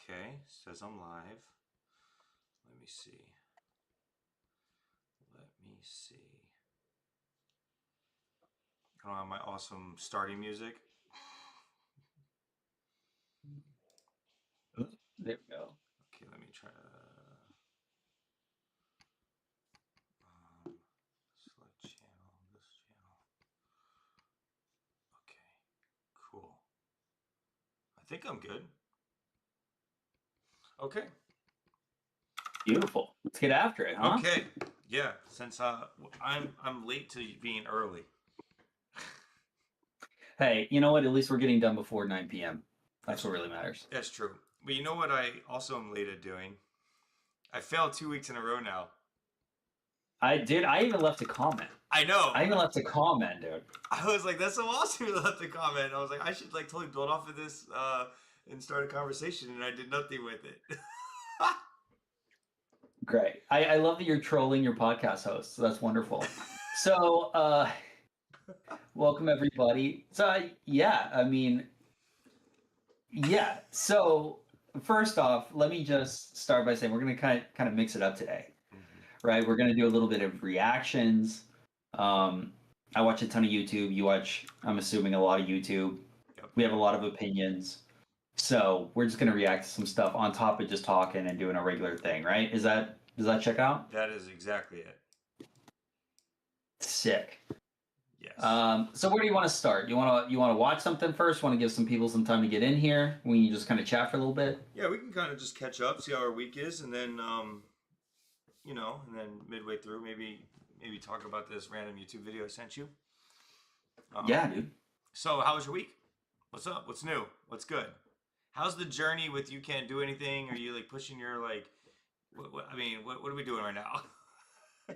Okay, says I'm live. Let me see. Let me see. I don't have my awesome starting music. There we go. Okay, let me try to select channel, this channel. Okay, cool. I think I'm good. Okay. Beautiful. Let's get after it, huh? Okay. Yeah, since I'm late to being early. Hey, you know what? At least we're getting done before 9 p.m. That's That's what really matters. that's true. But you know what I also am late at doing? I failed 2 weeks in a row now. I did. I even left a comment. I know. I even left a comment, dude. I was like, that's so awesome you left a comment. I was like, I should like totally build off of this and start a conversation, and I did nothing with it. Great. I love that you're trolling your podcast hosts. That's wonderful. So, welcome everybody. So, yeah, I mean, yeah. So, first off, let me just start by saying we're going to kind of mix it up today, Mhm. right? We're going to do a little bit of reactions. Um, I watch a ton of YouTube. You watch, I'm assuming, a lot of YouTube. Yep, We have a lot of opinions. So we're just gonna react to some stuff on top of just talking and doing a regular thing, right? Does that check out? that is exactly it. Sick. Yes. So where do you want to start? You want to watch something first? Want to give some people some time to get in here? We can just kind of chat for a little bit. Yeah, we can kind of just catch up, see how our week is, and then and then midway through, maybe talk about this random YouTube video I sent you. Yeah, Um, dude. so how was your week? What's up? What's new? What's good? How's the journey with you can't do anything? Are you like pushing your like I mean, what are we doing right now?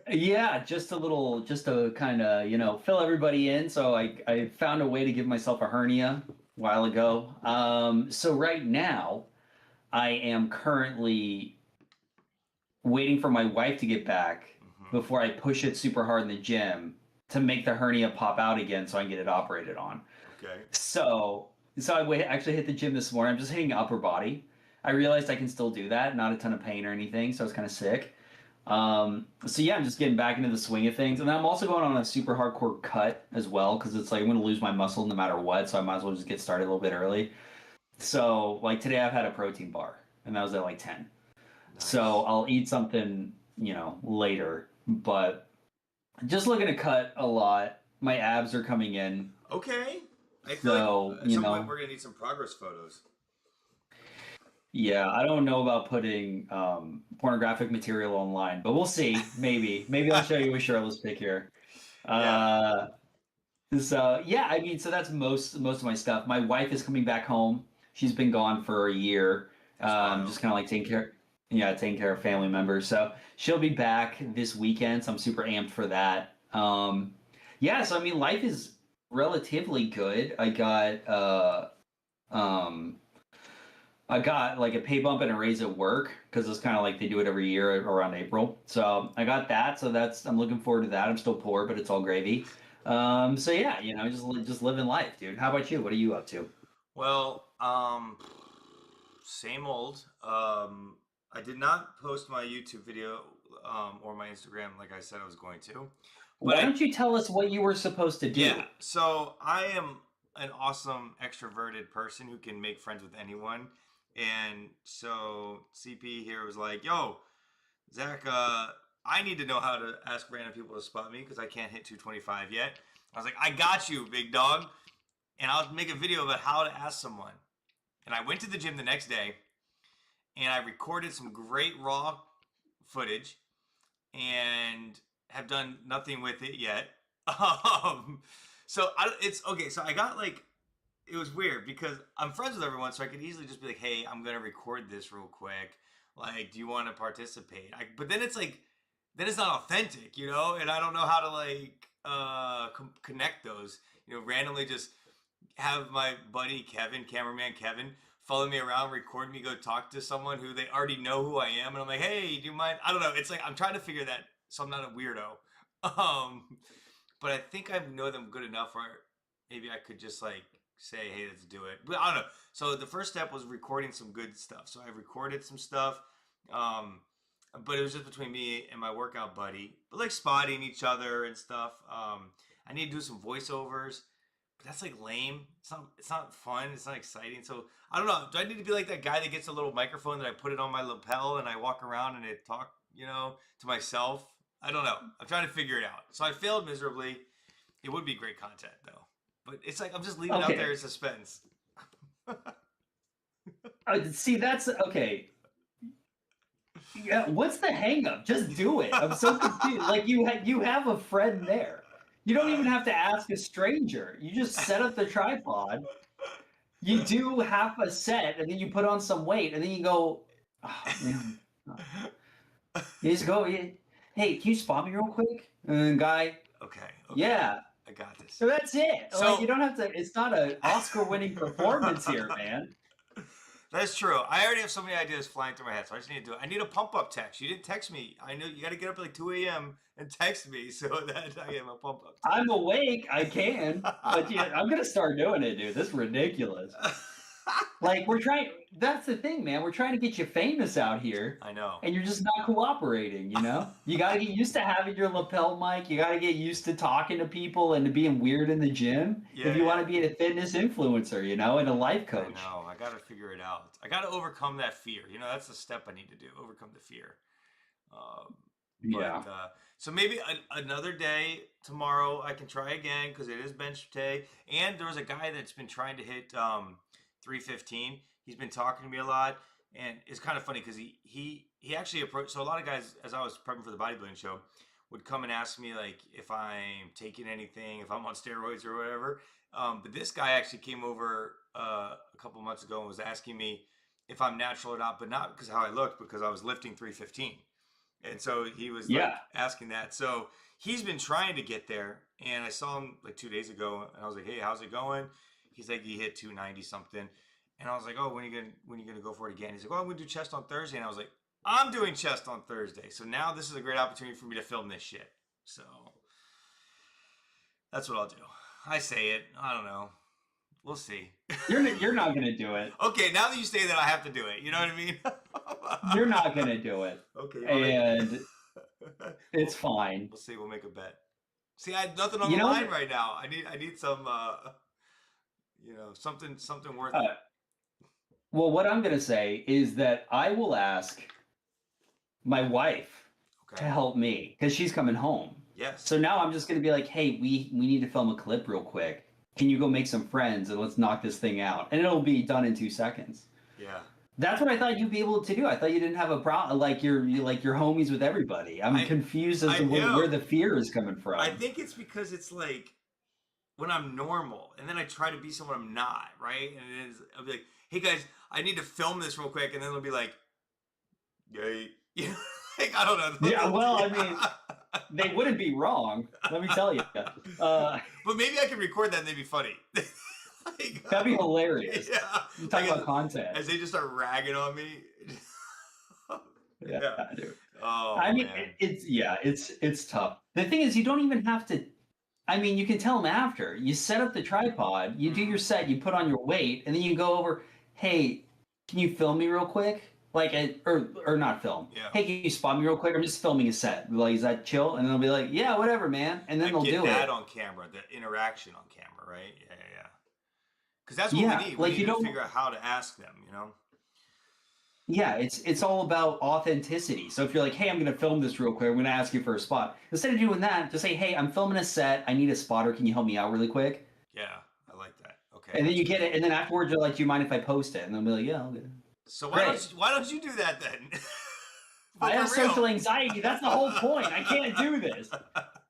Yeah, just a little, just to kind of fill everybody in. So I found a way to give myself a hernia a while ago. So right now I am currently waiting for my wife to get back Hmm. before I push it super hard in the gym to make the hernia pop out again so I can get it operated on. Okay. So actually hit the gym this morning. I'm just hitting upper body. I realized I can still do that, not a ton of pain or anything, so it's kind of sick. So yeah, I'm just getting back into the swing of things, and then I'm also going on a super hardcore cut as well because it's like I'm going to lose my muscle no matter what, so I might as well just get started a little bit early. So like today, I've had a protein bar, and that was at like 10. So Nice. I'll eat something, later. But just looking to cut a lot. My abs are coming in. Okay. I feel like So, at some point we're gonna need some progress photos. yeah, I don't know about putting pornographic material online, but we'll see. Maybe. Maybe I'll show you a shirtless pic here. Yeah. Uh, so yeah, I mean, so that's most of my stuff. My wife is coming back home. She's been gone for a year. That's Just wild. kind of like taking care of family members. So she'll be back this weekend. So I'm super amped for that. Yeah, so I mean, life is relatively good. Um, I got like a pay bump and a raise at work because it's kind of like they do it every year around April. So I got that. So I'm looking forward to that. I'm still poor, but it's all gravy. So yeah, just living life, dude. How about you? What are you up to? Well, same old. I did not post my YouTube video or my Instagram like I said I was going to, but Why don't you tell us what you were supposed to yeah. do? So I am an awesome extroverted person who can make friends with anyone, and so CP here was like, "Yo, Zach, I need to know how to ask random people to spot me because I can't hit 225 yet." I was like, "I got you, big dog," and I'll make a video about how to ask someone. And I went to the gym the next day and I recorded some great raw footage and have done nothing with it yet. Um, it's okay. So I got like it was weird because I'm friends with everyone, so I could easily just be like, "Hey, I'm gonna record this real quick. Like, do you want to participate?" But then it's like, then it's not authentic, and I don't know how to like connect those. Randomly just have my buddy Kevin, cameraman Kevin, follow me around, record me, go talk to someone who they already know who I am, and I'm like, "Hey, do you mind?" I don't know. It's like I'm trying to figure that so I'm not a weirdo. Um, but I think I know them good enough where maybe I could just like say, hey, let's do it. But I don't know. So the first step was recording some good stuff. So I recorded some stuff, um, but it was just between me and my workout buddy. But like spotting each other and stuff. I need to do some voiceovers, but that's like lame. It's not fun. It's not exciting. So I don't know. Do I need to be like that guy that gets a little microphone that I put it on my lapel and I walk around and I talk, to myself? I don't know. I'm trying to figure it out. So I failed miserably. It would be great content though. But it's like I'm just leaving it out there Okay. in suspense. See, that's okay. Yeah, what's the hang up? Just do it. I'm so confused. Like you have a friend there. You don't even have to ask a stranger. You just set up the tripod. You do half a set, and then you put on some weight, and then you go, oh, man. You just go, hey, can you spot me real quick? And then guy, Okay. yeah. I got this. So that's it. So Like you don't have to. It's not an Oscar-winning performance here, man. That's true. I already have so many ideas flying through my head, so I just need to do it. I need a pump up text. You didn't text me. I know you got to get up at like 2 a.m. and text me so that I get my pump up. I'm awake. I can, but yeah, I'm gonna start doing it, dude. This is ridiculous. Like we're trying. That's the thing, man. We're trying to get you famous out here, I know. and you're just not cooperating. You gotta get used to having your lapel mic. You gotta get used to talking to people and to being weird in the gym if you want to be a fitness influencer, and a life coach. I know. I got to figure it out. I got to overcome that fear. That's the step I need to do. Overcome the fear. Yeah. So maybe another day tomorrow I can try again because it is bench day. And there was a guy that's been trying to hit 315. He's been talking to me a lot, and it's kind of funny because he actually approached. So a lot of guys, as I was prepping for the bodybuilding show, would come and ask me like if I'm taking anything, if I'm on steroids or whatever. But this guy actually came over a couple months ago and was asking me if I'm natural or not, but not because how I looked, because I was lifting 315. And so he was like asking that. So he's been trying to get there. And I saw him like 2 days ago and I was like, hey, how's it going? He's like, he hit 290 something. And I was like, oh, when are you gonna go for it again? He's like, oh, I'm gonna do chest on Thursday. And I was like, I'm doing chest on Thursday. So now this is a great opportunity for me to film this shit. So that's what I'll do. I say it. I don't know. We'll see. You're not gonna do it. Okay, now that you say that, I have to do it. You know what I mean? You're not gonna do it. Okay. And it's fine. We'll see. We'll make a bet. See, I have nothing on the line right now. I need some, something worth it. Well, what I'm gonna say is that I will ask my wife to help me because she's coming home. Yes. So now I'm just gonna be like, hey, we need to film a clip real quick. Can you go make some friends and let's knock this thing out? And it'll be done in 2 seconds. Yeah. That's what I thought you'd be able to do. I thought you didn't have a problem, like you're homies with everybody. I'm confused as to where the fear is coming from. I think it's because it's like when I'm normal, and then I try to be someone I'm not, right? And I'll be like, hey guys, I need to film this real quick, and then it'll be like, yay. Like, I don't know. Yeah, well, I mean, they wouldn't be wrong. Let me tell you. But maybe I can record that and they'd be funny. Like, that'd be hilarious. Yeah. You talk about content. As they just start ragging on me. Yeah, dude. Oh, I mean, man. it's tough. The thing is, you don't even have to. I mean, you can tell them after. You set up the tripod, you do your set, you put on your weight, and then you go over. Hey, can you film me real quick? Like, or not film. Yeah. Hey, can you spot me real quick? I'm just filming a set. Like, is that chill? And they'll be like, yeah, whatever, man. And then they'll do it. Get that on camera, the interaction on camera, right? Yeah. Because that's what we need. We need to figure out how to ask them, Yeah, it's all about authenticity. So if you're like, hey, I'm going to film this real quick, I'm going to ask you for a spot. Instead of doing that, just say, hey, I'm filming a set. I need a spotter. Can you help me out really quick? Yeah, I like that. Okay. And then you get it. And then afterwards, you're like, do you mind if I post it? And they'll be like, yeah, I'll get it. So why don't you do that then? I have social anxiety. That's the whole point. I can't do this.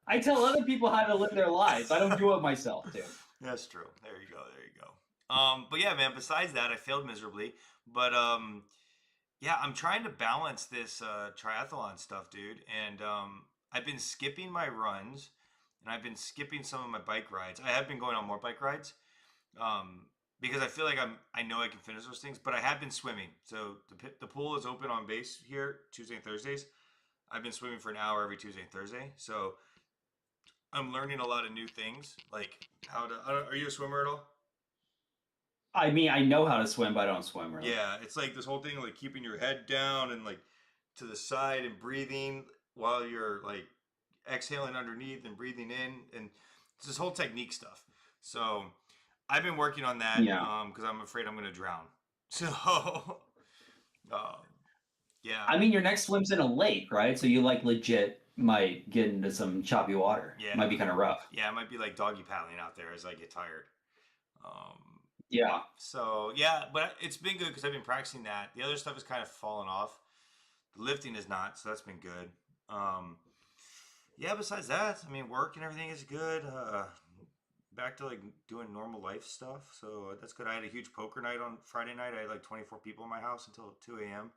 I tell other people how to live their lives. I don't do it myself, dude. That's true. There you go. But yeah, man, besides that, I failed miserably. But yeah, I'm trying to balance this triathlon stuff, dude. And I've been skipping my runs and I've been skipping some of my bike rides. I have been going on more bike rides. Because I feel like I know I can finish those things, but I have been swimming. So the pool is open on base here Tuesday and Thursdays. I've been swimming for an hour every Tuesday and Thursday. So I'm learning a lot of new things, like how to. Are you a swimmer at all? I mean, I know how to swim, but I don't swim really. Yeah, it's like this whole thing like keeping your head down and like to the side and breathing while you're like exhaling underneath and breathing in, and it's this whole technique stuff. So I've been working on that Yeah. because I'm afraid I'm gonna drown. So um, yeah, I mean, your next swim's in a lake, right? So you like legit might get into some choppy water. yeah, Might be kind of rough. yeah. It might be like doggy paddling out there as I get tired. Um, Yeah. so yeah, but it's been good because I've been practicing that. The other stuff has kind of fallen off. The lifting is not, so that's been good. Um, yeah, besides that, I mean, work and everything is good. Back to like doing normal life stuff, so that's good. I had a huge poker night on Friday night. I had like 24 people in my house until 2 a.m.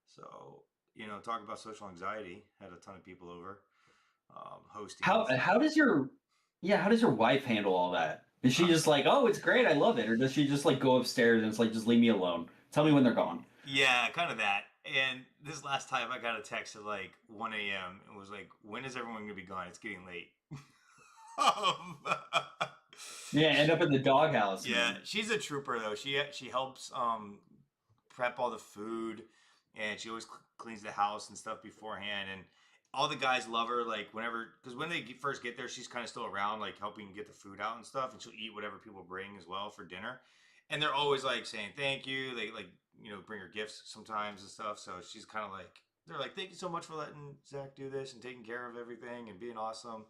So, talk about social anxiety. Had a ton of people over, hosting and How stuff. does your how does your wife handle all that? Is she Uh, just like, oh, it's great, I love it, or does she just like go upstairs and it's like, just leave me alone? Tell me when they're gone. yeah, kind of that. And this last time I got a text at like 1 a.m. It was like, when is everyone going to be gone? It's getting late. um, Yeah, end up in the doghouse. yeah, And she's a trooper though. She helps prep all the food, and she always cleans the house and stuff beforehand. And all the guys love her. Like whenever, because when they first get there, she's kind of still around, like helping get the food out and stuff, and she'll eat whatever people bring as well for dinner. And they're always like saying thank you. They like bring her gifts sometimes and stuff. So she's kind of like they're like thank you so much for letting Zach do this and taking care of everything and being awesome.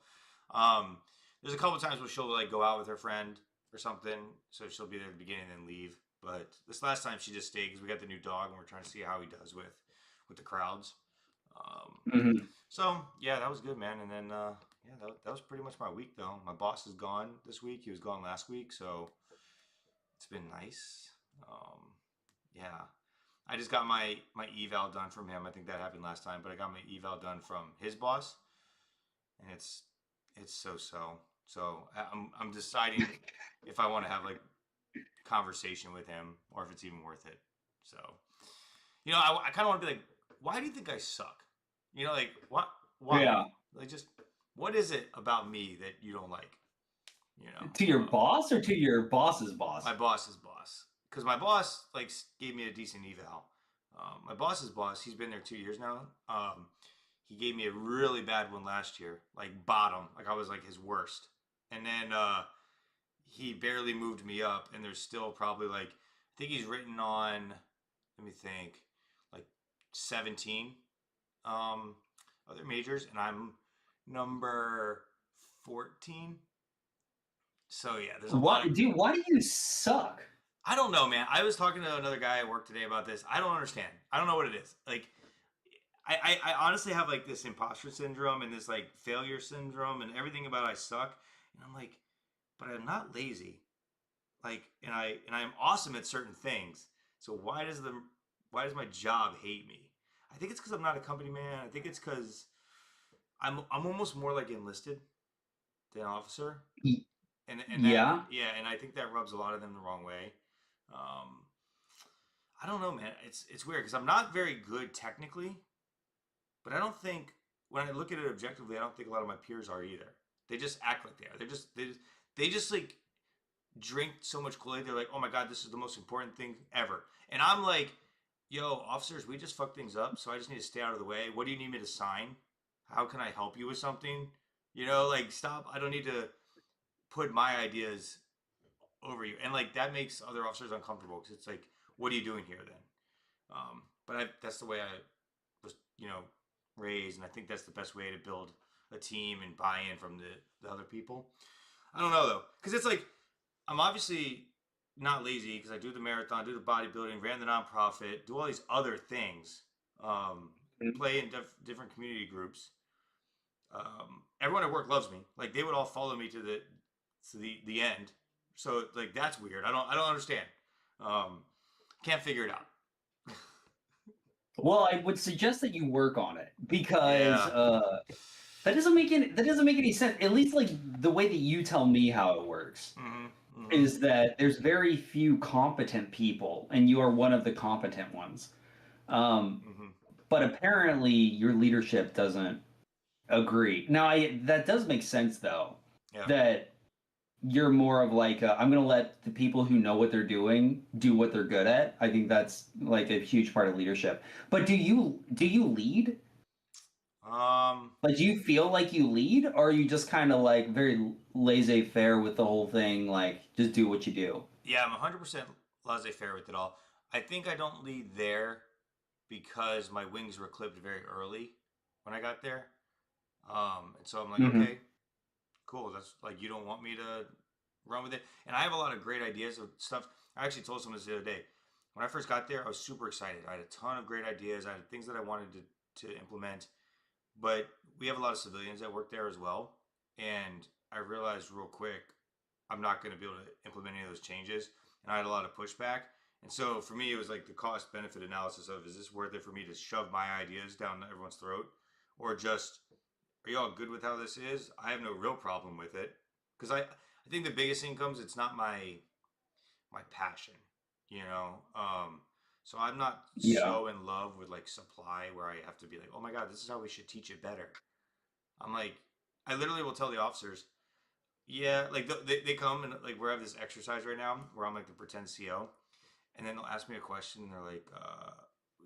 Um, there's a couple times where she'll like go out with her friend or something, so she'll be there at the beginning and then leave. But this last time she just stayed because we got the new dog and we're trying to see how he does with the crowds. Um, Mhm. so yeah, that was good, man. And then yeah, that was pretty much my week though. My boss is gone this week. He was gone last week, so it's been nice. Um, yeah, I just got my eval done from him. I think that happened last time, but I got my eval done from his boss, and it's so so. So I'm deciding if I want to have like conversation with him or if it's even worth it. So I kind of want to be like, why do you think I suck? Like what? Why? Yeah. Like just what is it about me that you don't like? You To your know, boss or to your boss's my boss? boss's boss, because my boss like gave me a decent eval. My boss's boss, he's been there 2 years now. He gave me a really bad one last year, like bottom, like I was like his worst. And then he barely moved me up, and there's still probably like I think he's written on. Let me think, like 17 um, other majors, and I'm number 14. So yeah, there's a lot of. What, dude? Why do you suck? I don't know, man. I was talking to another guy at work today about this. I don't understand. I don't know what it is. Like, I honestly have like this imposter syndrome and this like failure syndrome and everything about I suck. And I'm like, but I'm not lazy. Like, and I'm awesome at certain things. So why does my job hate me? I think it's because I'm not a company man. I think it's because I'm almost more like enlisted than officer, Y- and that Yeah. yeah, and I think that rubs a lot of them the wrong way. Um, I don't know, man. It's weird because I'm not very good technically, but I don't think when I look at it objectively, I don't think a lot of my peers are either. They just act like they are. They just like drink so much Kool-Aid. They're like, oh my god, this is the most important thing ever. And I'm like, yo, officers, we just fucked things up, so I just need to stay out of the way. What do you need me to sign? How can I help you with something? Like stop. I don't need to put my ideas over you, and like that makes other officers uncomfortable because it's like, what are you doing here then? But that's the way I was, raised, and I think that's the best way to build a team and buy-in from the other people. I don't know though, because it's like I'm obviously not lazy because I do the marathon, do the bodybuilding, ran the nonprofit, do all these other things, um, play in different community groups. Everyone at work loves me. Like they would all follow me to the end. So like that's weird. I don't understand. Um, can't figure it out. Well, I would suggest that you work on it because Yeah. that doesn't make any sense. At least like the way that you tell me how it works Mhm. Mhm. is that there's very few competent people, and you are one of the competent ones. Um, Mhm. but apparently, your leadership doesn't agree. Now, that does make sense though. Yeah. That you're more of like I'm gonna let the people who know what they're doing do what they're good at. I think that's like a huge part of leadership. But do you lead? Um, Like, do you feel like you lead, or are you just kind of like very laissez-faire with the whole thing? Like, just do what you do. yeah, I'm 100% laissez-faire with it all. I think I don't lead there because my wings were clipped very early when I got there. And so I'm like, Hmm. okay, cool. That's like you don't want me to run with it. And I have a lot of great ideas of stuff. I actually told someone this the other day. When I first got there, I was super excited. I had a ton of great ideas. I had things that I wanted to implement. But we have a lot of civilians that work there as well. And I realized real quick, I'm not going to be able to implement any of those changes. And I had a lot of pushback. And so for me, it was like the cost benefit analysis of is this worth it for me to shove my ideas down everyone's throat? Or just, are you all good with how this is? I have no real problem with it. Because I think the biggest thing comes, it's not my passion, you know? So I'm not Yeah. so in love with like supply where I have to be like, oh my God, this is how we should teach it better. I'm like, I literally will tell the officers, yeah, like they come and like we have this exercise right now where I'm like the pretend CO, and then they'll ask me a question. And they're like,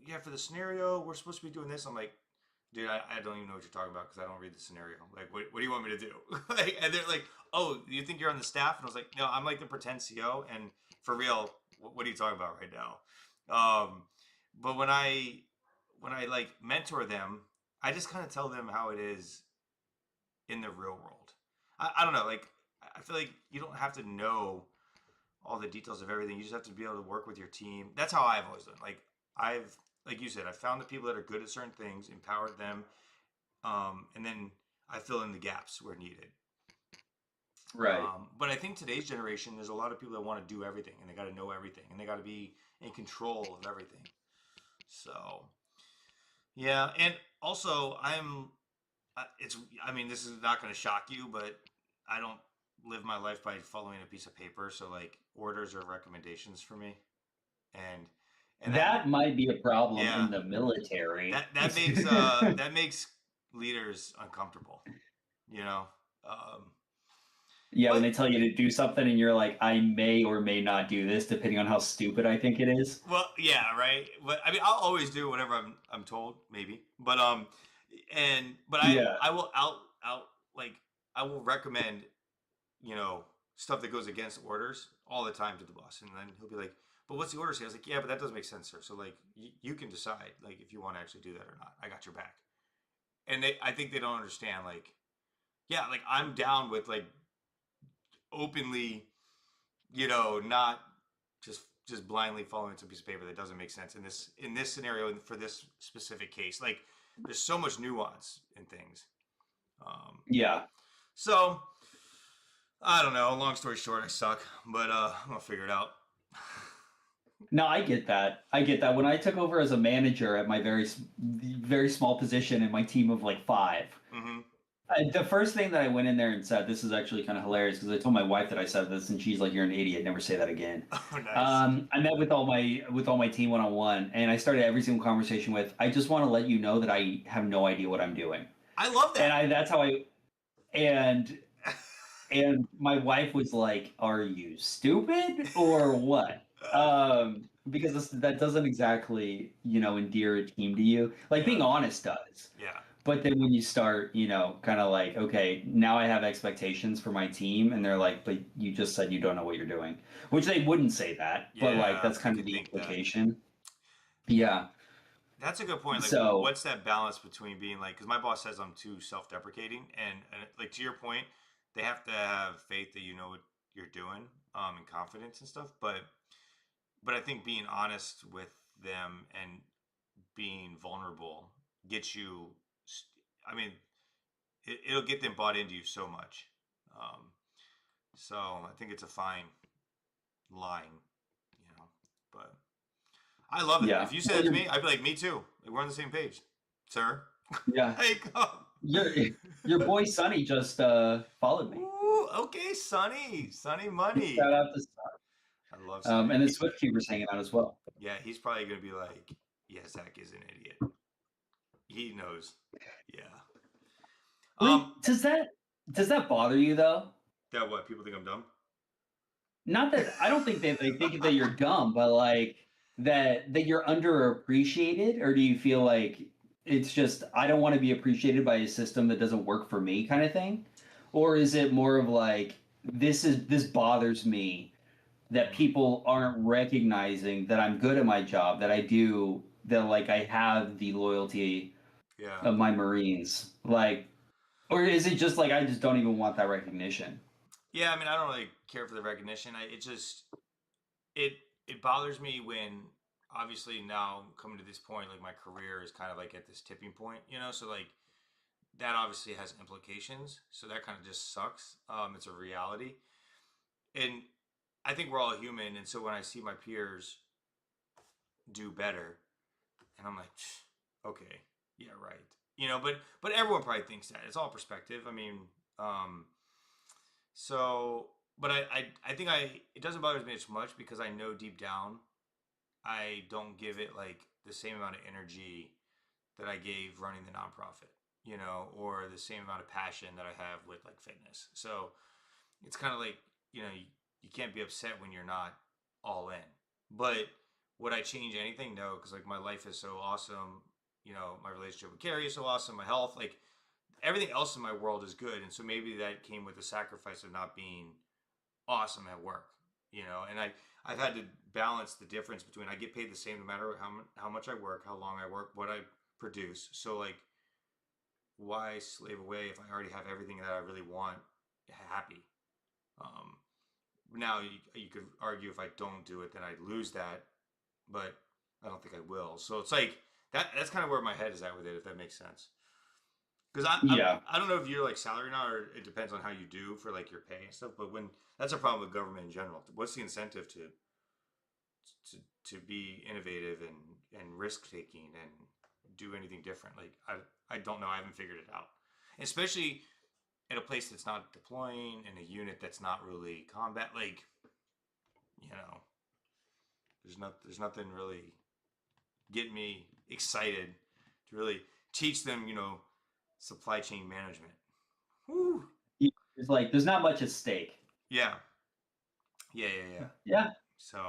yeah, for the scenario, we're supposed to be doing this. I'm like, dude, I don't even know what you're talking about because I don't read the scenario. Like, what do you want me to do? Like, and they're like, oh, you think you're on the staff? And I was like, no, I'm like the pretend CO. And for real, what are you talking about right now? But when I like mentor them, I just kind of tell them how it is in the real world. I don't know. Like, I feel like you don't have to know all the details of everything. You just have to be able to work with your team. That's how I've always done. Like, like you said, I found the people that are good at certain things, empowered them, and then I fill in the gaps where needed. Right. But I think today's generation, there's a lot of people that want to do everything and they got to know everything and they got to be in control of everything. So yeah, and also it's. I mean, this is not going to shock you, but I don't live my life by following a piece of paper. So like orders or recommendations for me, and and that That might be a problem yeah in the military. that makes leaders uncomfortable. You know, um, Yeah, when but they tell you to do something and you're like, I may or may not do this, depending on how stupid I think it is. well, yeah, right. But I mean, I'll always do whatever I'm told, maybe. But Yeah. I will out like I will recommend stuff that goes against orders all the time to the boss, and then he'll be like, "But what's the order say?" I was like, "Yeah, but that doesn't make sense, sir. So like, you can decide like if you want to actually do that or not. I got your back." And I think they don't understand. Like, yeah, like I'm down with like openly, not just blindly following some piece of paper that doesn't make sense in this scenario and for this specific case. Like, there's so much nuance in things. Um, Yeah. so I don't know. Long story short, I suck, but I'm gonna figure it out. No, I get that. I get that. When I took over as a manager at my very small position in my team of like five, Mm-hmm. the first thing that I went in there and said, this is actually kind of hilarious because I told my wife that I said this, and she's like, "You're an idiot. Never say that again." Oh, nice. I met with all my team one on one, and I started every single conversation with, "I just want to let you know that I have no idea what I'm doing," I love and that. I that's how I and and my wife was like, "Are you stupid or what?" Because that doesn't exactly, endear a team to you. Like yeah, being honest does. yeah, But then when you start, kind of like, okay, now I have expectations for my team, and they're like, but you just said you don't know what you're doing, which they wouldn't say that, but like yeah. that's You kind of could the think that. implication. Yeah. That's a good point. Like, So what's that balance between being like? Because my boss says I'm too self-deprecating, and like to your point, they have to have faith that you know what you're doing, and confidence and stuff. But I think being honest with them and being vulnerable gets you. I mean, it'll get them bought into you so much. Um, so I think it's a fine line, you know. But I love it. yeah, If you said well, it to me, I'd be like, me too. Like, we're on the same page, sir. yeah, Hey, come. your your boy Sonny just followed me. Ooh, okay, Sunny. Sunny Money. Shout out to I love Sunny. and then Swift Keeper's hanging out as well. Yeah, he's probably going to be like, yeah, Zach is an idiot. He knows. Yeah. Um, Wait, does that bother you though? That what people think I'm dumb? Not that I don't think that they think that you're dumb, but like that you're underappreciated, or do you feel like it's just I don't want to be appreciated by a system that doesn't work for me kind of thing? Or is it more of like this bothers me that Mm, people aren't recognizing that I'm good at my job, that I do that like I have the loyalty yeah. of my Marines. Like or is it just like I just don't even want that recognition? Yeah, I mean, I don't really care for the recognition. It just it it bothers me when obviously now coming to this point, like my career is kind of like at this tipping point, you know. So like that obviously has implications. So that kind of just sucks. It's a reality, and I think we're all human. And so when I see my peers do better, and I'm like, okay, yeah, right, you know. But everyone probably thinks that it's all perspective. I mean, um, so but I think it doesn't bother me as much because I know deep down I don't give it like the same amount of energy that I gave running the nonprofit, you know, or the same amount of passion that I have with like fitness. So it's kind of like, you know, you can't be upset when you're not all in. But would I change anything? No, because like my life is so awesome. You know, my relationship with Carrie is so awesome. My health, like everything else in my world is good. And so maybe that came with the sacrifice of not being awesome at work, you know. And I've had to balance the difference between I get paid the same no matter how much I work, how long I work, what I produce. So like, why slave away if I already have everything that I really want happy? Um, Now you could argue if I don't do it, then I lose that, but I don't think I will. So it's like that's kind of where my head is at with it, if that makes sense. Because Yeah. I don't know if you're like salary now, or it depends on how you do for like your pay and stuff. But when that's a problem with government in general. What's the incentive to to be innovative and risk taking and do anything different? Like I don't know. I haven't figured it out. Especially at a place that's not deploying in a unit that's not really combat. Like you know, there's nothing really getting me excited to really teach them. You know, supply chain management. Whew. It's like there's not much at stake. Yeah, yeah. Yeah. So,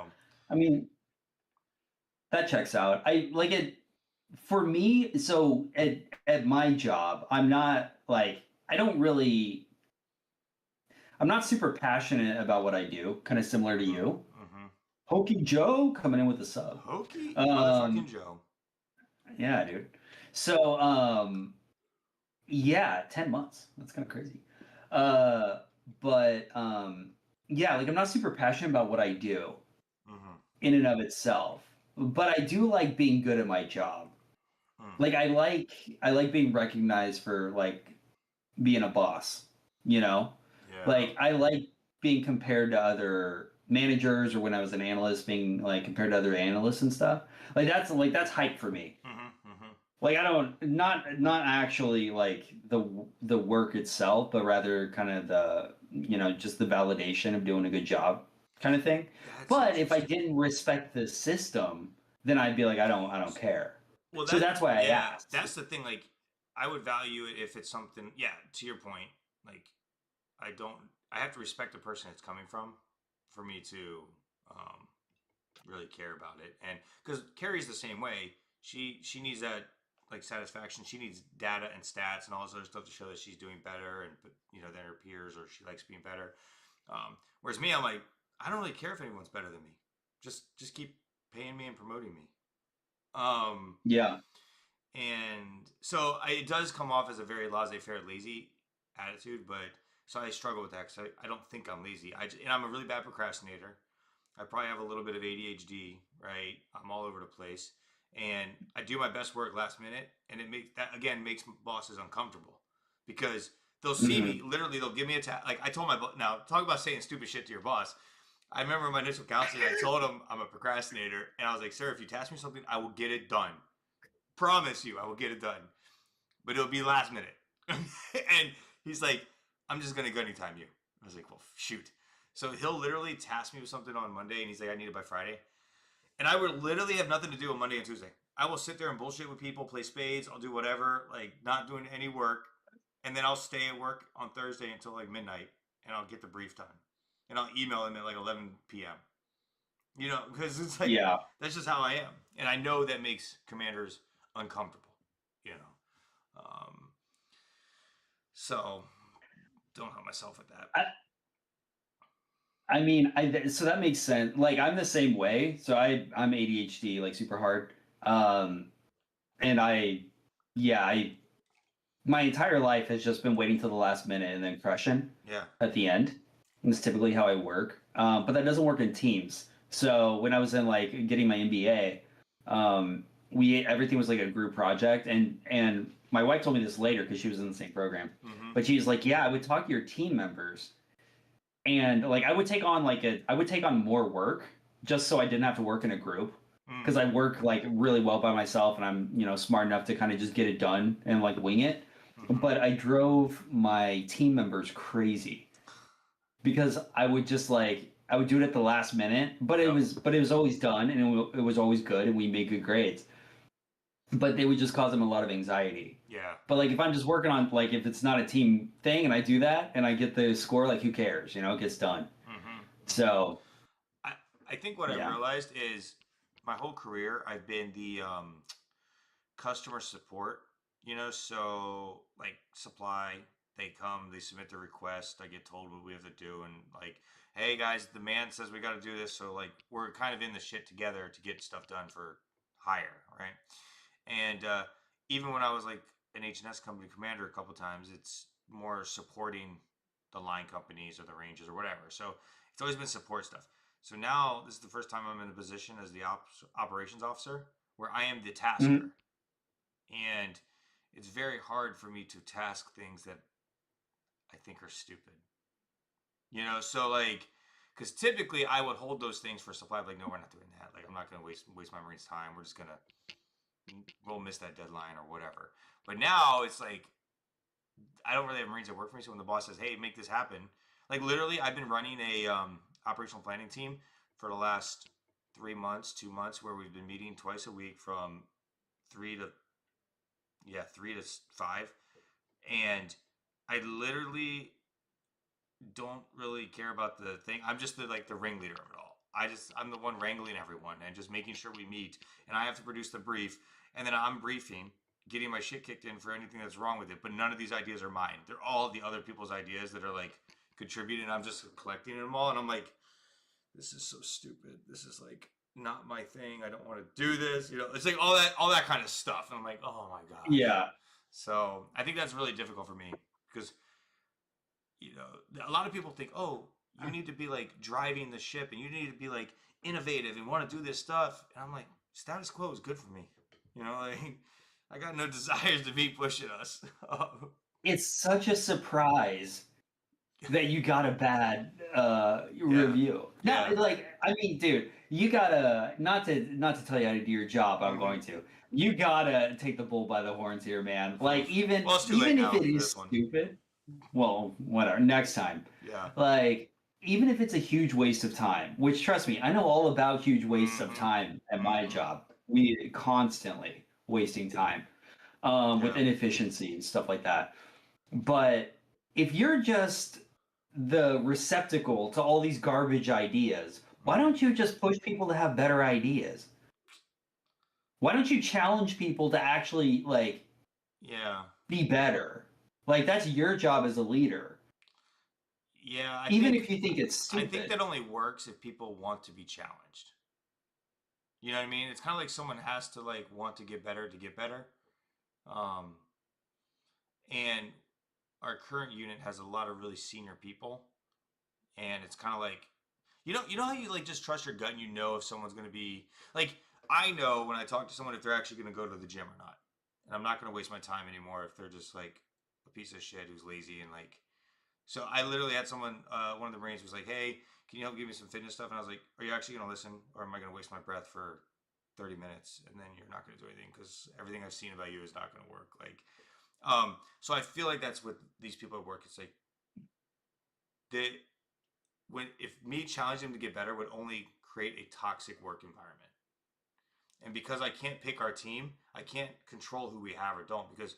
I mean, that checks out. I like it for me, so at my job, I'm not like I don't really I'm not super passionate about what I do, kind of similar to you. mm-hmm. Hokey Joe coming in with a sub. Hokey motherfucking Um Joe. yeah, dude. So yeah, 10 months. That's kind of crazy. Uh but yeah, like I'm not super passionate about what I do Mm-hmm. in and of itself. But I do like being good at my job. Mm. Like I like being recognized for like being a boss, you know? Yeah. Like I like being compared to other managers or when I was an analyst being like compared to other analysts and stuff. Like that's hype for me. Mm-hmm. Mm-hmm. Like I don't not actually like the work itself, but rather kind of the just the validation of doing a good job kind of thing. That's But if I interesting. didn't respect the system, then I'd be like I don't care. Well, So that's why I yeah, asked. that's the thing. Like, I would value it if it's something. Yeah, to your point, like I don't. I have to respect the person it's coming from for me to um, really care about it. And because Carrie's the same way, she needs that like satisfaction. She needs data and stats and all this other stuff to show that she's doing better and than her peers, or she likes being better. Whereas me, I'm like, I don't really care if anyone's better than me. Just keep paying me and promoting me. Um, Yeah. and so it does come off as a very laissez-faire, lazy attitude, but so I struggle with that because I don't think I'm lazy. And I'm a really bad procrastinator. I probably have a little bit of ADHD, right? I'm all over the place, and I do my best work last minute, and it makes that again makes bosses uncomfortable because they'll see me Mhm. literally. They'll give me a task. Like I told my boss. Now talk about saying stupid shit to your boss. I remember my initial counseling. I told him I'm a procrastinator, and I was like, "Sir, if you task me something, I will get it done. Promise you, I will get it done, but it'll be last minute." And he's like, "I'm just gonna gunny time you." I was like, "Well, shoot." So he'll literally task me with something on Monday, and he's like, "I need it by Friday," and I would literally have nothing to do on Monday and Tuesday. I will sit there and bullshit with people, play spades. I'll do whatever, like not doing any work, and then I'll stay at work on Thursday until like midnight, and I'll get the brief done, and I'll email him at like 11 p.m. You know, because it's like Yeah. that's just how I am, and I know that makes commanders uncomfortable. You know, so don't help myself with that. I mean, so that makes sense. Like I'm the same way. So I'm ADHD like super hard. And yeah, my entire life has just been waiting till the last minute and then crushing Yeah. at the end. That's typically how I work. But that doesn't work in teams. So when I was in like getting my MBA, we everything was like a group project, and my wife told me this later because she was in the same program. Mm-hmm. But she's like, yeah, I would talk to your team members, and like I would take on more work just so I didn't have to work in a group because I work like really well by myself and I'm smart enough to kind of just get it done and like wing it. Mm-hmm. But I drove my team members crazy because I would just like I would do it at the last minute, but it was always done and it was always good and we made good grades. But they would just cause them a lot of anxiety. Yeah. But like if I'm just working on like if it's not a team thing and I do that and I get the score, like who cares? It gets done. Mm-hmm. So I think what I realized is my whole career I've been the customer support. So like supply, they come, they submit their request, I get told what we have to do, and like, hey guys, the man says we got to do this, so like we're kind of in the shit together to get stuff done for hire, right? And even when I was like an H&S company commander a couple times, it's more supporting the line companies or the ranges or whatever. So it's always been support stuff. So now this is the first time I'm in a position as the operations officer where I am the tasker, and it's very hard for me to task things that I think are stupid. So like, because typically I would hold those things for supply. Like, no, we're not doing that. Like, I'm not going to waste my Marines' time. We're just gonna we'll miss that deadline or whatever. But now it's like I don't really have Marines that work for me. So when the boss says, "Hey, make this happen," like literally, I've been running a operational planning team for the last 3 months, 2 months, where we've been meeting twice a week from 3 to 5, and I literally don't really care about the thing. I'm just the ringleader of it all. I'm the one wrangling everyone and just making sure we meet, and I have to produce the brief, and then I'm briefing, getting my shit kicked in for anything that's wrong with it. But none of these ideas are mine. They're all the other people's ideas that are like contributing. I'm just collecting them all, and I'm like, this is so stupid. This is like not my thing. I don't want to do this. It's like all that kind of stuff. And I'm like, oh my god. yeah. So I think that's really difficult for me because a lot of people think, oh, you need to be like driving the ship and you need to be like innovative and want to do this stuff. And I'm like, status quo is good for me. Like I got no desires to be pushing us. It's such a surprise that you got a bad review. Yeah. No, like I mean, dude, you gotta not to tell you how to do your job. I'm going to. You gotta take the bull by the horns here, man. Like even if it is stupid. Well, whatever. Next time. Yeah. Like even if it's a huge waste of time, which trust me, I know all about huge wastes of time at my job. We constantly wasting time with inefficiency and stuff like that. But if you're just the receptacle to all these garbage ideas, why don't you just push people to have better ideas? Why don't you challenge people to actually be better? Like that's your job as a leader. Yeah. Even if you think it's stupid. I think that only works if people want to be challenged. You know what I mean? It's kind of like someone has to like want to get better to get better. And our current unit has a lot of really senior people, and it's kind of like, you know how you like just trust your gut and if someone's going to be like, I know when I talk to someone if they're actually going to go to the gym or not, and I'm not going to waste my time anymore if they're just like a piece of shit who's lazy and like. So I literally had someone, one of the Marines was like, "Hey, can you help give me some fitness stuff?" And I was like, "Are you actually going to listen, or am I going to waste my breath for 30 minutes and then you're not going to do anything because everything I've seen about you is not going to work?" Like, so I feel like that's with these people at work. It's like if me challenging them to get better would only create a toxic work environment. And because I can't pick our team, I can't control who we have or don't, because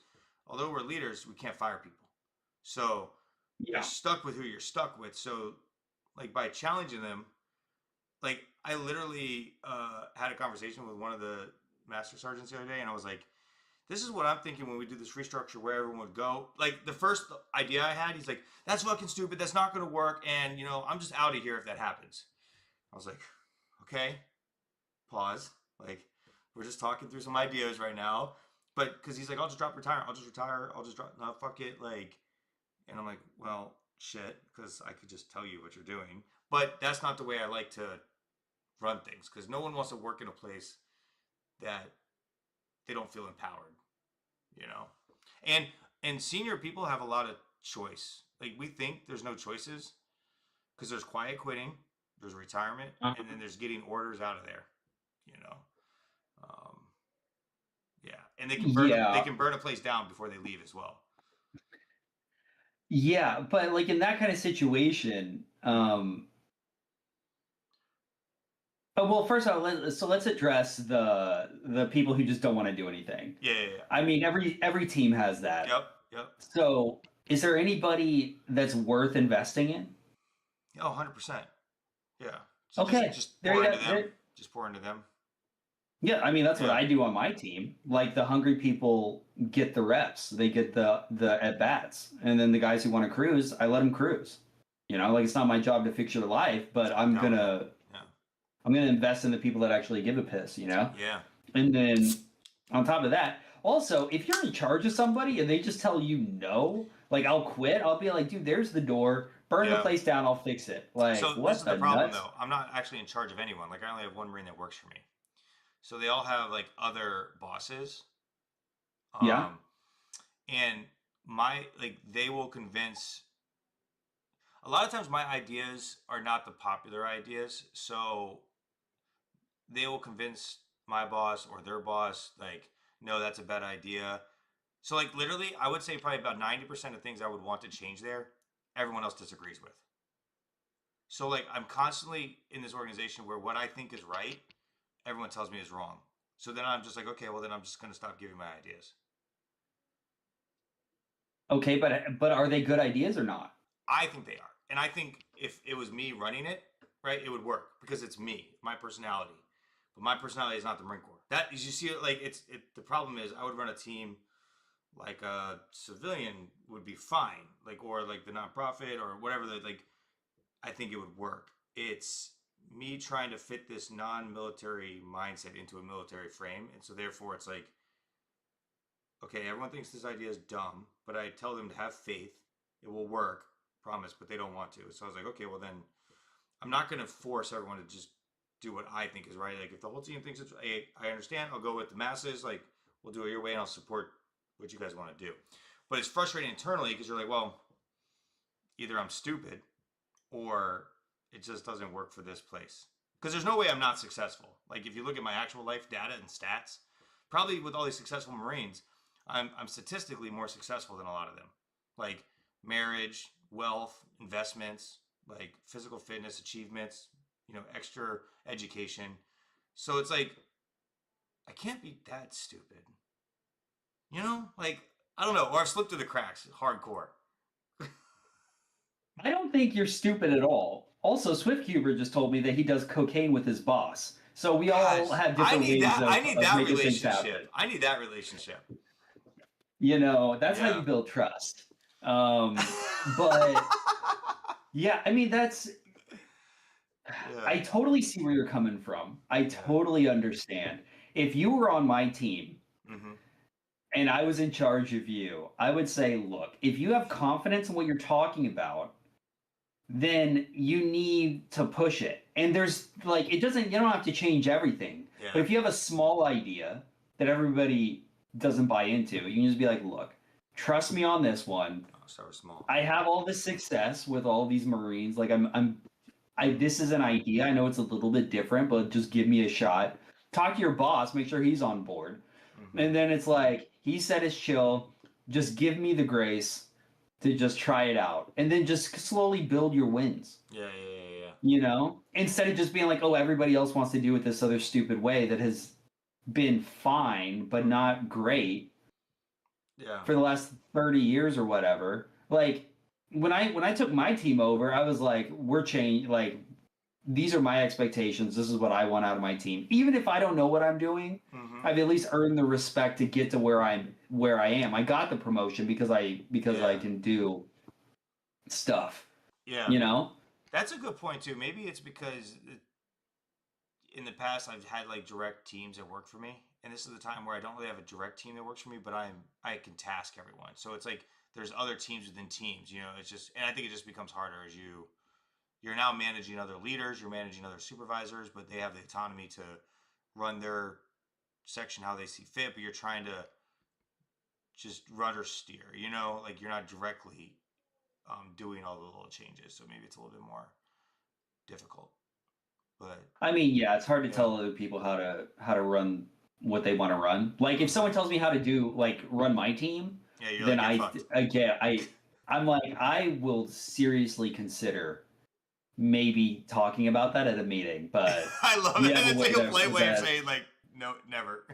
although we're leaders, we can't fire people. So you're Yeah. stuck with who you're stuck with. So, like by challenging them, like I literally had a conversation with one of the master sergeants the other day, and I was like, "This is what I'm thinking when we do this restructure, where everyone would go." Like the first idea I had, he's like, "That's fucking stupid. That's not going to work." And I'm just out of here if that happens. I was like, "Okay, pause. Like, we're just talking through some ideas right now." But because he's like, "I'll just drop retire. I'll just retire. I'll just drop. No, fuck it." Like, and I'm like, "Well, shit," because I could just tell you what you're doing. But that's not the way I like to run things because no one wants to work in a place that they don't feel empowered, you know. And and senior people have a lot of choice. Like we think there's no choices because there's quiet quitting, there's retirement, and then there's getting orders out of there, you know. Um, yeah, and they Yeah. can burn a place down before they leave as well. Yeah, but like in that kind of situation, Mm-hmm. well, first of all, let's address the people who just don't want to do anything. Yeah, yeah, yeah. I mean, every team has that. Yep, yep. So, is there anybody that's worth investing in? Oh, 100%. Yeah. So just Okay, just there pour you into go. them. Just pour into them. Yeah, I mean that's what Yeah. I do on my team. Like the hungry people get the reps, they get the at bats, and then the guys who want to cruise, I let them cruise. Like it's not my job to fix your life, but I'm Accountable. gonna Yeah. I'm gonna invest in the people that actually give a piss. Yeah. And then on top of that, also if you're in charge of somebody and they just tell you no, like I'll quit. I'll be like, dude, there's the door. Burn the Yeah. place down. I'll fix it. Like So this what is the the problem nuts? though. I'm not actually in charge of anyone. Like I only have one Marine that works for me. So they all have like other bosses. Yeah. And my like they will convince a lot of times my ideas are not the popular ideas. So they will convince my boss or their boss, like, no, that's a bad idea. So like literally I would say probably about 90% of things I would want to change there, everyone else disagrees with. So like I'm constantly in this organization where what I think is right, everyone tells me is wrong. So then I'm just like, okay, well then I'm just gonna stop giving my ideas. Okay, but are they good ideas or not? I think they are, and I think if it was me running it, right, it would work because it's me, my personality. But my personality is not the Marine Corps. That you see it like it's it. The problem is I would run a team like a civilian would be fine, like or like the nonprofit or whatever. Like I think it would work. It's me trying to fit this non-military mindset into a military frame, and so therefore it's like, okay, everyone thinks this idea is dumb, but I tell them to have faith. It will work, promise, but they don't want to. So I was like, okay, well then I'm not going to force everyone to just do what I think is right. Like if the whole team thinks it's, hey, I understand. I'll go with the masses. Like we'll do it your way, and I'll support what you guys want to do. But it's frustrating internally because you're like, well, either I'm stupid or it just doesn't work for this place. Because there's no way I'm not successful. Like if you look at my actual life data and stats, probably with all these successful Marines, I'm statistically more successful than a lot of them. Like marriage, wealth, investments, like physical fitness achievements, extra education. So it's like I can't be that stupid. Like I don't know, or I've slipped through the cracks hardcore. I don't think you're stupid at all. Also, SwiftCuber just told me that he does cocaine with his boss. So we all Yes, have I different need ways that. I of, need of that making things happen. relationship. I need that relationship. That's how Yeah. you build trust. But yeah, I mean, Yeah. I totally see where you're coming from. I Yeah. totally understand. If you were on my team Mm-hmm. and I was in charge of you, I would say, look, if you have confidence in what you're talking about, then you need to push it. And there's like, you don't have to change everything. But Yeah. if you have a small idea that everybody doesn't buy into, you can just be like, look, trust me on this one. Oh, start small. I have all this success with all these Marines. Like this is an idea. I know it's a little bit different, but just give me a shot. Talk to your boss, make sure he's on board. Mm-hmm. And then it's like, he said it's chill. Just give me the grace to just try it out. And then just slowly build your wins. Yeah. Instead of just being like, oh, everybody else wants to do it this other stupid way that has been fine, but not great Yeah. for the last 30 years or whatever. Like, when I took my team over, I was like, we're changed. Like, these are my expectations. This is what I want out of my team. Even if I don't know what I'm doing, Hmm. I've at least earned the respect to get to where I am. I got the promotion because I can do stuff. Yeah, You know? that's a good point too. Maybe it's because in the past I've had like direct teams that work for me, and this is the time where I don't really have a direct team that works for me, but I can task everyone. So it's like there's other teams within teams. You know, it's just, and I think it just becomes harder as you're now managing other leaders, you're managing other supervisors, but they have the autonomy to run their section how they see fit, but you're trying to just rudder steer, you know, like you're not directly doing all the little changes. So maybe it's a little bit more difficult. But I mean, yeah, it's hard to yeah, tell other people how to run what they want to run. Like if someone tells me how to do like run my team, yeah, you're then like, get fucked. again I'm like I will seriously consider maybe talking about that at a meeting, but I love we that. have a It's way like a polite way of that saying like, no, never.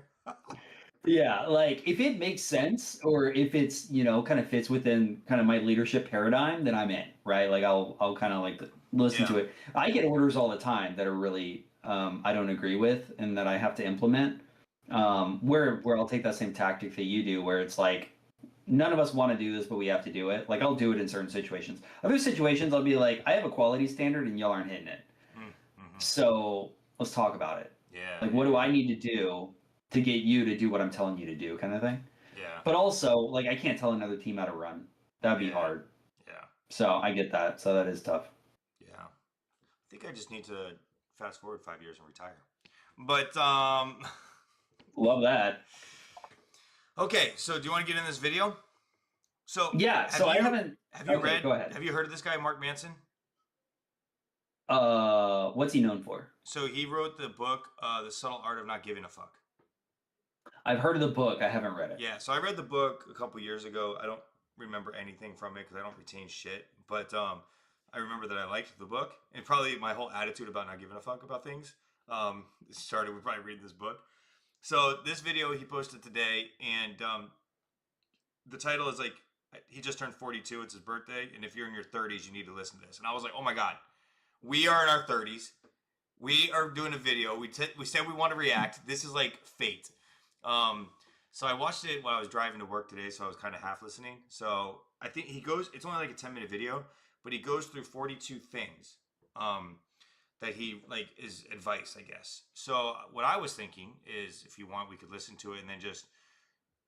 yeah, like if it makes sense or if it's, kind of fits within kind of my leadership paradigm, then I'm in, right? Like I'll kind of like listen Yeah. to it. I get orders all the time that are really I don't agree with and that I have to implement. Where I'll take that same tactic that you do, where it's like none of us want to do this, but we have to do it. Like I'll do it in certain situations. Other situations, I'll be like, I have a quality standard and y'all aren't hitting it. Mm-hmm. So let's talk about it. Yeah. Like, what do I need to do to get you to do what I'm telling you to do, kind of thing. Yeah. But also, like, I can't tell another team how to run. That'd be Yeah. hard. Yeah. So I get that. So that is tough. Yeah. I think I just need to fast forward 5 years and retire. But Love that. okay, so do you want to get in this video? So Yeah. So I haven't. have you Okay, read go ahead. have you heard of this guy, Mark Manson? What's he known for? So he wrote the book, The Subtle Art of Not Giving a Fuck. I've heard of the book. I haven't read it. Yeah, so I read the book a couple years ago. I don't remember anything from it because I don't retain shit. But I remember that I liked the book, and probably my whole attitude about not giving a fuck about things started with probably reading this book. So this video he posted today, and the title is like, he just turned 42. It's his birthday, and if you're in your 30s, you need to listen to this. And I was like, oh my god, we are in our 30s. We are doing a video. We said we want to react. This is like fate. So I watched it while I was driving to work today, so I was kind of half listening. So I think he goes, it's only like a 10-minute video, but he goes through 42 things that he, like, is advice, I guess. So what I was thinking is, if you want, we could listen to it, and then just,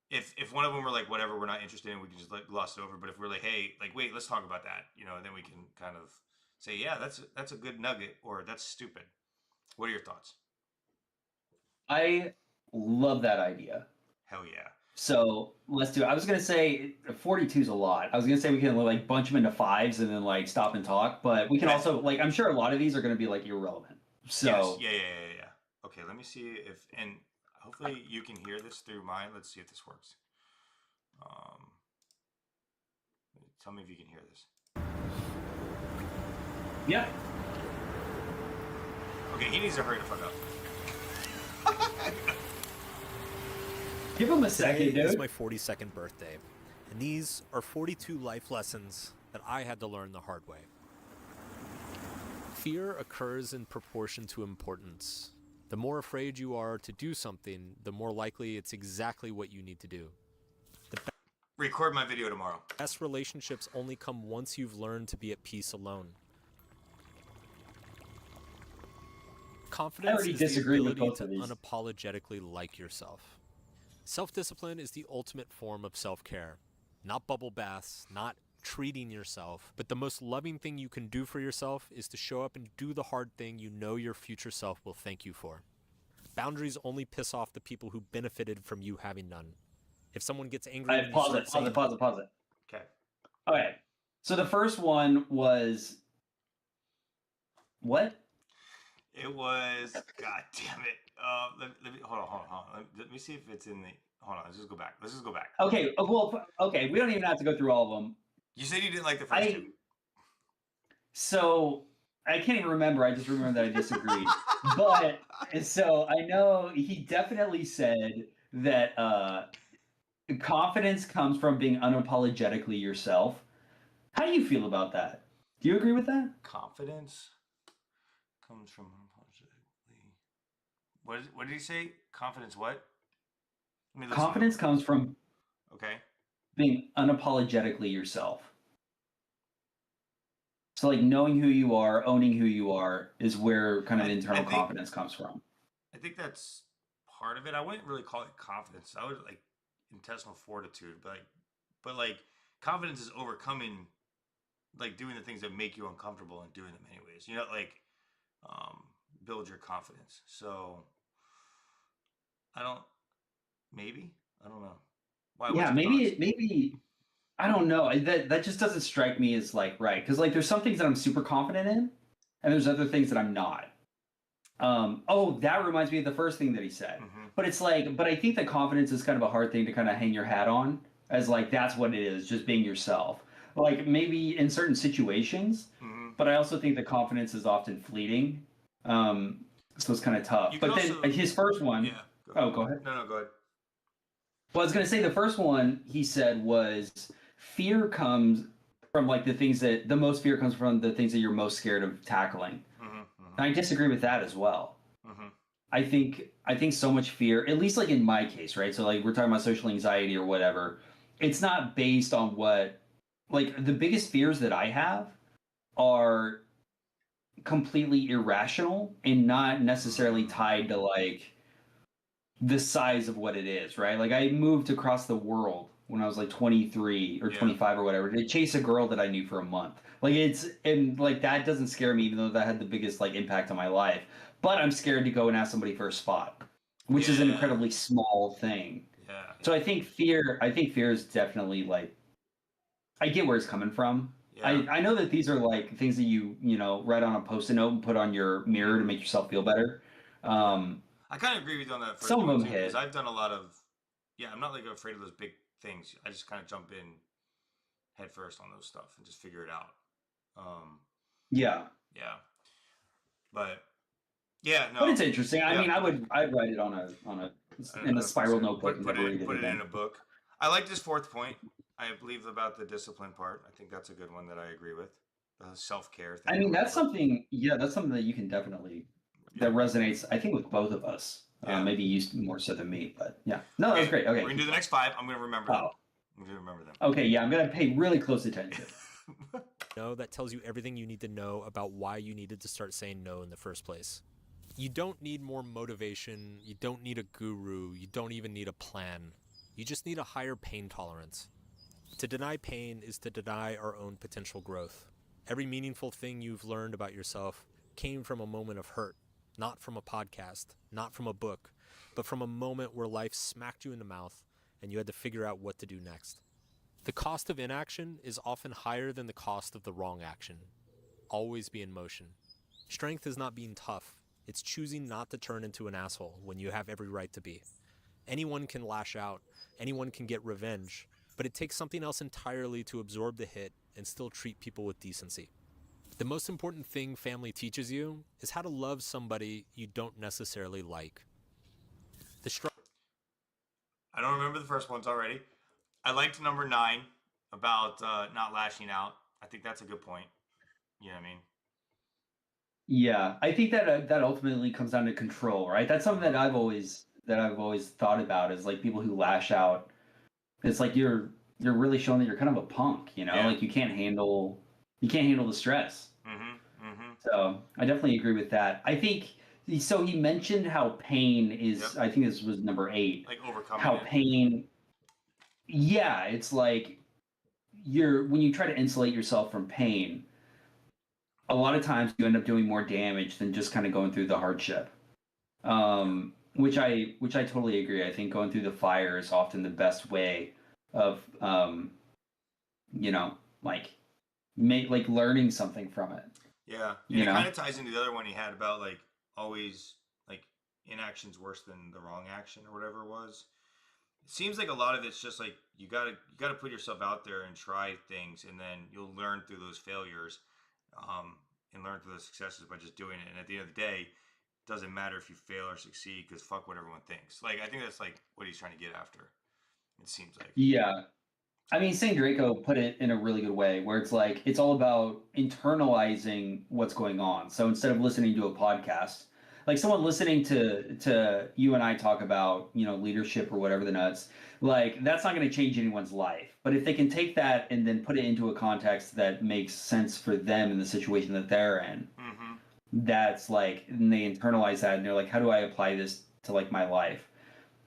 if one of them were like, whatever, we're not interested in, we can just like gloss it over. But if we're like, hey, like, wait, let's talk about that, and then we can kind of say, yeah, that's a good nugget, or that's stupid. What are your thoughts? I love that idea. Hell yeah. So let's do it. I was gonna say 42 is a lot. I was gonna say we can like bunch them into fives and then like stop and talk, but we can Okay. also like I'm sure a lot of these are gonna be like irrelevant. So Yes. Yeah. Okay, let me see if, and hopefully you can hear this through mine. Let's see if this works. Um, Tell me if you can hear this. yeah. Okay, he needs to hurry the fuck up. Give him a second, Today is dude. my 42nd birthday, and these are 42 life lessons that I had to learn the hard way. Fear occurs in proportion to importance. The more afraid you are to do something, the more likely it's exactly what you need to do. Record my video tomorrow. Best relationships only come once you've learned to be at peace alone. Confidence already is the disagree with ability both to of these. unapologetically like yourself. Self-discipline is the ultimate form of self-care. Not bubble baths, not treating yourself, but the most loving thing you can do for yourself is to show up and do the hard thing you know your future self will thank you for. Boundaries only piss off the people who benefited from you having none. If someone gets angry, when you Pause start it. saying, Pause it. Okay. Okay. So the first one was what? It was, god damn it. Let me, hold on. Let me see if it's in the, hold on, let's just go back. Okay. Well, okay. We don't even have to go through all of them. You said you didn't like the first two. So I can't even remember. I just remember that I disagreed. But so I know he definitely said that confidence comes from being unapologetically yourself. How do you feel about that? Do you agree with that? Confidence comes from unapologetically. What did he say? Confidence what? Let me listen to it. Confidence comes from Okay. being unapologetically yourself. So like knowing who you are, owning who you are is where kind of I internal think confidence comes from. I think that's part of it. I wouldn't really call it confidence. I would like intestinal fortitude, but like confidence is overcoming like doing the things that make you uncomfortable and doing them anyways. You know, like um, build your confidence. So I don't. Maybe I don't know. Why? What's Yeah, your thoughts? maybe I don't know. That just doesn't strike me as like right because like there's some things that I'm super confident in, and there's other things that I'm not. Oh, that reminds me of the first thing that he said. Mm-hmm. But it's like, but I think that confidence is kind of a hard thing to kind of hang your hat on as like that's what it is, just being yourself. Like maybe in certain situations, Mm-hmm. but I also think that confidence is often fleeting. Um, so it's kind of tough. You could But then also, his first one, yeah. Go ahead. oh, go ahead. No, go ahead. Well, I was going to say the first one he said was fear comes from like the most fear comes from the things that you're most scared of tackling. Mm-hmm. And I disagree with that as well. Mm-hmm. I think so much fear, at least like in my case, right? So like we're talking about social anxiety or whatever. It's not based on what like the biggest fears that I have are completely irrational and not necessarily Mm-hmm. tied to like the size of what it is, right? Like I moved across the world when I was like 23 or Yeah. 25 or whatever to chase a girl that I knew for a month. Like it's and like that doesn't scare me even though that had the biggest like impact on my life. But I'm scared to go and ask somebody for a spot, which is an Yeah. incredibly small thing. Yeah. So Yeah. I think fear is definitely like I get where it's coming from. Yeah. I know that these are like things that you know write on a post-it note and put on your mirror to Mm-hmm. make yourself feel better. Yeah. Um, I kind of agree with you on that first some of point them too, because hit. I've done a lot of. Yeah, I'm not like afraid of those big things. I just kind of jump in head first on those stuff and just figure it out. Um, Yeah. yeah, but yeah, But no, it's interesting. I yeah. mean, I'd write it on a in a spiral 100%. notebook and never read it Put it in again. a book. I like this fourth point. I believe about the discipline part. I think that's a good one that I agree with. The self care I thing or mean, that's whatever. something. Yeah, that's something that you can definitely Yeah, that resonates. I think with both of us. yeah. Maybe you more so than me, but yeah. No, that was Okay, great. we're Okay, gonna do keep the going. next five. I'm gonna remember them. Oh, I'm gonna remember them. okay. Yeah, I'm gonna pay really close attention. No, that tells you everything you need to know about why you needed to start saying no in the first place. You don't need more motivation, you don't need a guru, you don't even need a plan. You just need a higher pain tolerance. To deny pain is to deny our own potential growth. Every meaningful thing you've learned about yourself came from a moment of hurt, not from a podcast, not from a book, but from a moment where life smacked you in the mouth and you had to figure out what to do next. The cost of inaction is often higher than the cost of the wrong action. Always be in motion. Strength is not being tough, it's choosing not to turn into an asshole when you have every right to be. Anyone can lash out, anyone can get revenge, but it takes something else entirely to absorb the hit and still treat people with decency. The most important thing family teaches you is how to love somebody you don't necessarily like. The I don't remember the first ones already. I liked number 9 about not lashing out. I think that's a good point. You know what I mean? Yeah, I think that that ultimately comes down to control, right? That's something Mm-hmm. that I've always thought about is like people who lash out. It's like you're really showing that you're kind of a punk, you know? Yeah. Like you can't handle the stress. Mm-hmm. Mm-hmm. So I definitely agree with that. I think so. He mentioned how pain Yep. is. I think this was number 8. Like overcoming How it. pain. Yeah, it's like you're when you try to insulate yourself from pain. A lot of times you end up doing more damage than just kind of going through the hardship. Yeah. Which I totally agree. I think going through the fire is often the best way of you know like make like learning something from it. Yeah. And You it kind know. of ties into the other one he had about like always like inaction's worse than the wrong action or whatever it was. It seems like a lot of it's just like you gotta put yourself out there and try things, and then you'll learn through those failures, um, and learn through those successes by just doing it. And at the end of the day, it doesn't matter if you fail or succeed because fuck what everyone thinks. Like I think that's like what he's trying to get after. It seems like. Yeah, I mean, St. Draco put it in a really good way where it's like, it's all about internalizing what's going on. So instead of listening to a podcast, like someone listening to you and I talk about, leadership or whatever the nuts, like that's not going to change anyone's life. But if they can take that and then put it into a context that makes sense for them in the situation that they're in, Mm-hmm. that's like, and they internalize that and they're like, how do I apply this to like my life?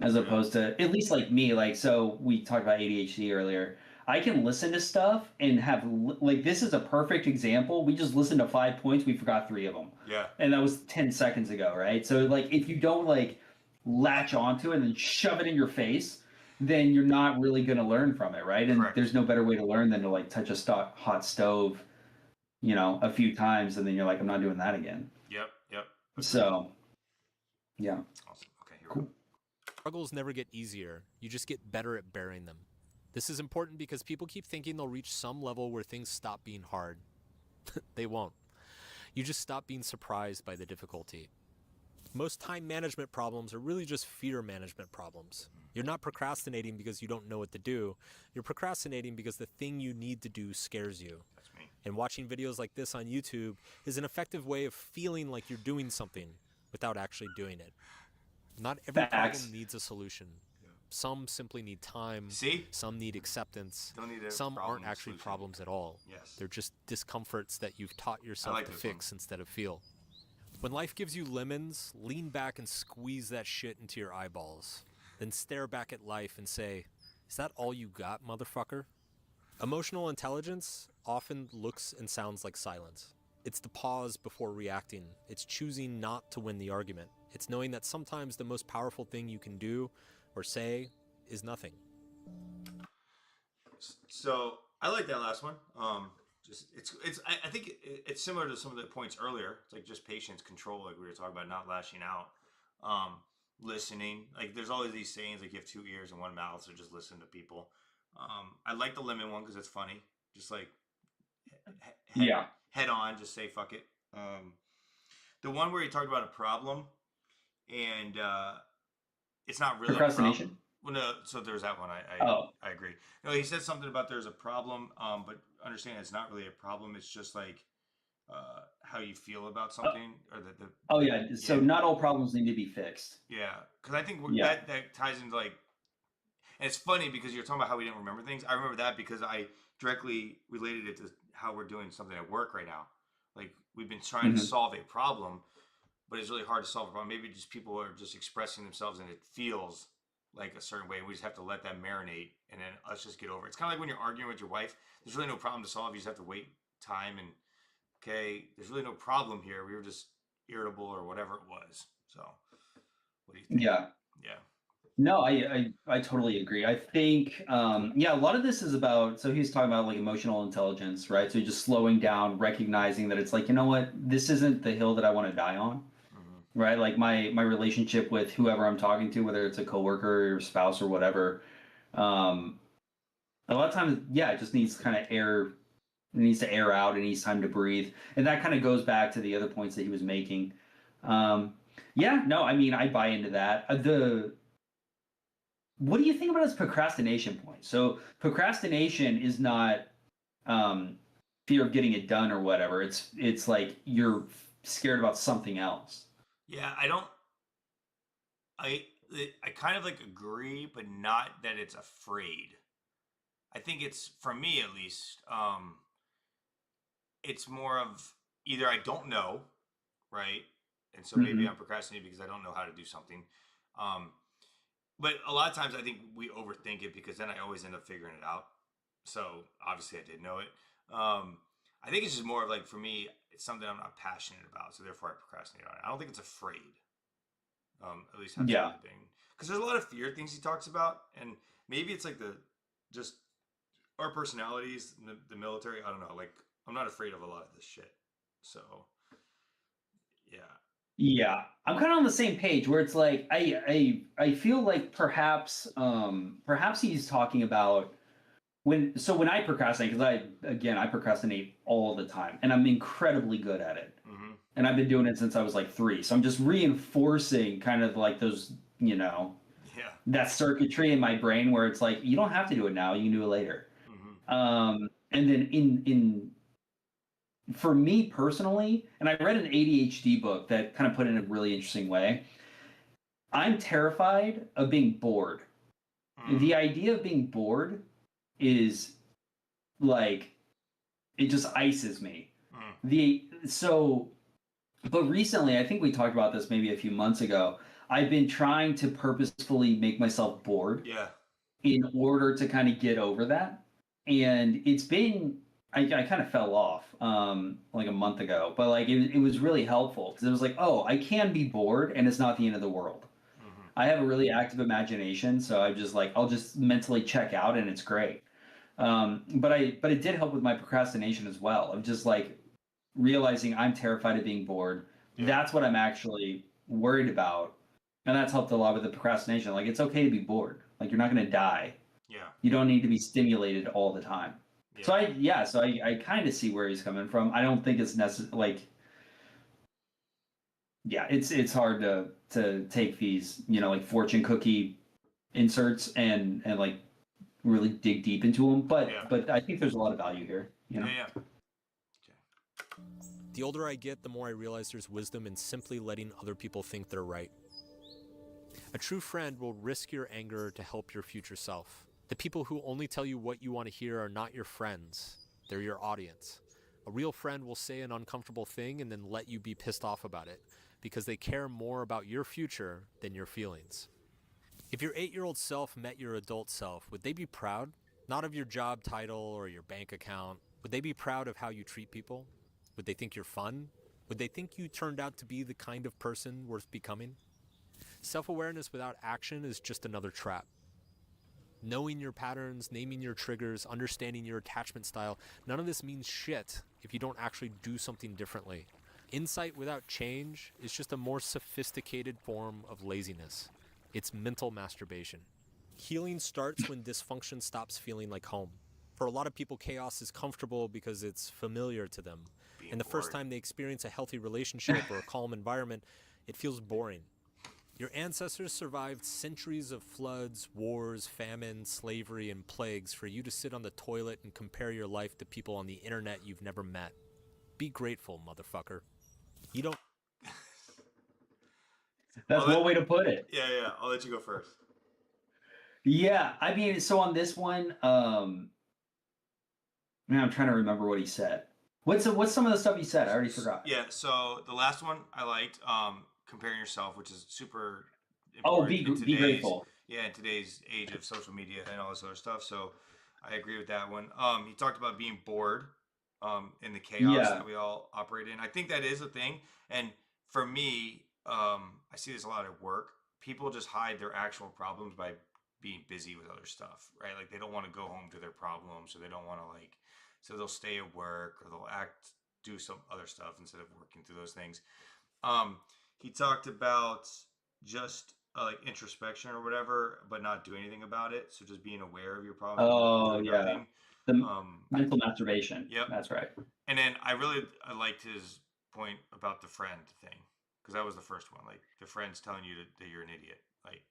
As opposed to, at least like me, like, so we talked about ADHD earlier. I can listen to stuff and have, like, this is a perfect example. We just listened to 5 points, we forgot 3 of them. Yeah. And that was 10 seconds ago, right? So, like, if you don't, like, latch onto it and then shove it in your face, then you're not really going to learn from it, right? And Correct. there's no better way to learn than to, like, touch a hot stove, a few times, and then you're like, I'm not doing that again. Yep. So, yeah. Awesome. Okay, here Cool. we go. Struggles never get easier, you just get better at bearing them. This is important because people keep thinking they'll reach some level where things stop being hard. They won't. You just stop being surprised by the difficulty. Most time management problems are really just fear management problems. You're not procrastinating because you don't know what to do. You're procrastinating because the thing you need to do scares you. That's me. And watching videos like this on YouTube is an effective way of feeling like you're doing something without actually doing it. Not every Facts. problem needs a solution. Some simply need time. See? Some need acceptance. Don't need a Some problem aren't actually solution. problems at all. Yes. They're just discomforts that you've taught yourself like to this fix instead of feel. When life gives you lemons, lean back and squeeze that shit into your eyeballs. Then stare back at life and say, is that all you got, motherfucker? Emotional intelligence often looks and sounds like silence. It's the pause before reacting. It's choosing not to win the argument. It's knowing that sometimes the most powerful thing you can do or say is nothing. So I like that last one. I think it's similar to some of the points earlier. It's like just patience, control, like we were talking about, not lashing out, listening. Like there's always these sayings like you have 2 ears and 1 mouth, so just listen to people. I like the lemon one because it's funny. Just like head on, just say fuck it. The one where he talked about a problem and it's not really Procrastination? a problem. Well, no, so there's that one. I agree. No, he said something about there's a problem, but understand it's not really a problem. It's just like how you feel about something, or the So not all problems need to be fixed. yeah, because I think Yeah. that ties into like, and it's funny because you're talking about how we didn't remember things. I remember that because I directly related it to how we're doing something at work right now. Like we've been trying to solve a problem, but it's really hard to solve a problem. Maybe just people are just expressing themselves and it feels like a certain way. We just have to let that marinate and then let's just get over it. It's kind of like when you're arguing with your wife. There's really no problem to solve. You just have to wait time and okay, there's really no problem here. We were just irritable or whatever it was. So what do you think? Yeah. Yeah. No, I totally agree. I think, a lot of this is about, so he's talking about like emotional intelligence, right? So just slowing down, recognizing that it's like, you know what, this isn't the hill that I want to die on, right? Like my relationship with whoever I'm talking to, whether it's a coworker or spouse or whatever, a lot of times, it just needs kind of air. It needs to air out. It needs time to breathe, and that kind of goes back to the other points that he was making. I mean, I buy into that. What do you think about his procrastination point? So procrastination is not fear of getting it done or whatever. It's like you're scared about something else. Yeah, I kind of like agree, but not that it's afraid. I think it's, for me at least, it's more of either I don't know, right? And so maybe I'm procrastinating because I don't know how to do something. But a lot of times I think we overthink it because then I always end up figuring it out. So obviously I did know it. I think it's just more of like, for me, it's something I'm not passionate about. So therefore I procrastinate on it. I don't think it's afraid. At least that's the thing. Because there's a lot of fear things he talks about. And maybe it's like just our personalities, the military. I don't know. Like I'm not afraid of a lot of this shit. So yeah. Yeah, I'm kind of on the same page where it's like I feel like perhaps he's talking about when I procrastinate, because I procrastinate all the time and I'm incredibly good at it. And I've been doing it since I was like 3. So I'm just reinforcing kind of like those, that circuitry in my brain where it's like, you don't have to do it now, you can do it later. And then in for me personally, and I read an ADHD book that kind of put it in a really interesting way. I'm terrified of being bored. The idea of being bored is like it just ices me. But recently, I think we talked about this maybe a few months ago. I've been trying to purposefully make myself bored Yeah. in order to kind of get over that. And it's been, I kind of fell off like a month ago, but like it was really helpful because it was like, oh, I can be bored and it's not the end of the world. I have a really active imagination, so I just like I'll just mentally check out and it's great. But it did help with my procrastination as well of just like realizing I'm terrified of being bored. Yeah. That's what I'm actually worried about. And that's helped a lot with the procrastination. Like it's okay to be bored. Like you're not going to die. Yeah. You don't need to be stimulated all the time. Yeah. So I kind of see where he's coming from. I don't think it's necessary. Like, yeah, it's hard to take these, you know, like fortune cookie inserts and like really dig deep into them. But I think there's a lot of value here. You know. Yeah. The older I get, the more I realize there's wisdom in simply letting other people think they're right. A true friend will risk your anger to help your future self. The people who only tell you what you want to hear are not your friends. They're your audience. A real friend will say an uncomfortable thing and then let you be pissed off about it because they care more about your future than your feelings. If your 8-year-old self met your adult self, would they be proud? Not of your job title or your bank account. Would they be proud of how you treat people? Would they think you're fun? Would they think you turned out to be the kind of person worth becoming? Self-awareness without action is just another trap. Knowing your patterns, naming your triggers, understanding your attachment style, none of this means shit if you don't actually do something differently. Insight without change is just a more sophisticated form of laziness. It's mental masturbation. Healing starts when dysfunction stops feeling like home. For a lot of people, chaos is comfortable because it's familiar to them. And the first time they experience a healthy relationship or a calm environment, it feels boring. Your ancestors survived centuries of floods, wars, famine, slavery, and plagues for you to sit on the toilet and compare your life to people on the internet you've never met. Be grateful, motherfucker. You don't... That's one way to put it. Yeah. I'll let you go first. Yeah, I mean, so on this one, man, I'm trying to remember what he said. What's some of the stuff he said? I already forgot. Yeah, so the last one I liked, comparing yourself, which is super Oh, important be grateful. Yeah, in today's age of social media and all this other stuff. So I agree with that one. He talked about being bored in the chaos that we all operate in. I think that is a thing. And for me, I see this a lot at work. People just hide their actual problems by being busy with other stuff, right? Like they don't want to go home to their problems, or they don't want to so they'll stay at work, or they'll do some other stuff instead of working through those things. He talked about just like introspection or whatever, but not do anything about it. So just being aware of your problems. Oh yeah, the mental masturbation. Yep, that's right. And then I liked his point about the friend thing, because that was the first one. Like the friend's telling you that you're an idiot, like,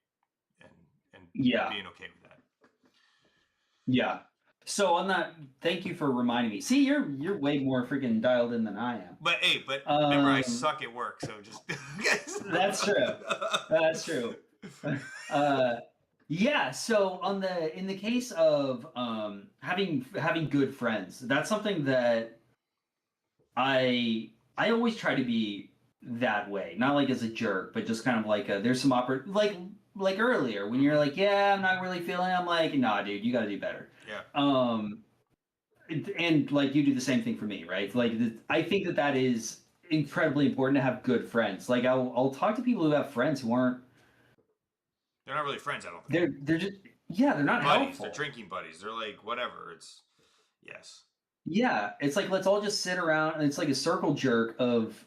and being okay with that. Yeah. So on that, thank you for reminding me. See, you're way more freaking dialed in than I am. But remember, I suck at work, so just That's true. That's true. Yeah. So in the case of having good friends, that's something that I always try to be that way. Not like as a jerk, but just kind of like there's some like earlier when you're like, yeah, I'm not really feeling it. I'm like, nah, dude, you got to do better. Yeah. And like you do the same thing for me, right? Like I think that is incredibly important to have good friends. Like I'll talk to people who have friends who aren't. They're not really friends. I don't think. They're just they're not buddies. helpful. They're drinking buddies. They're like whatever. Yeah, it's like let's all just sit around and it's like a circle jerk of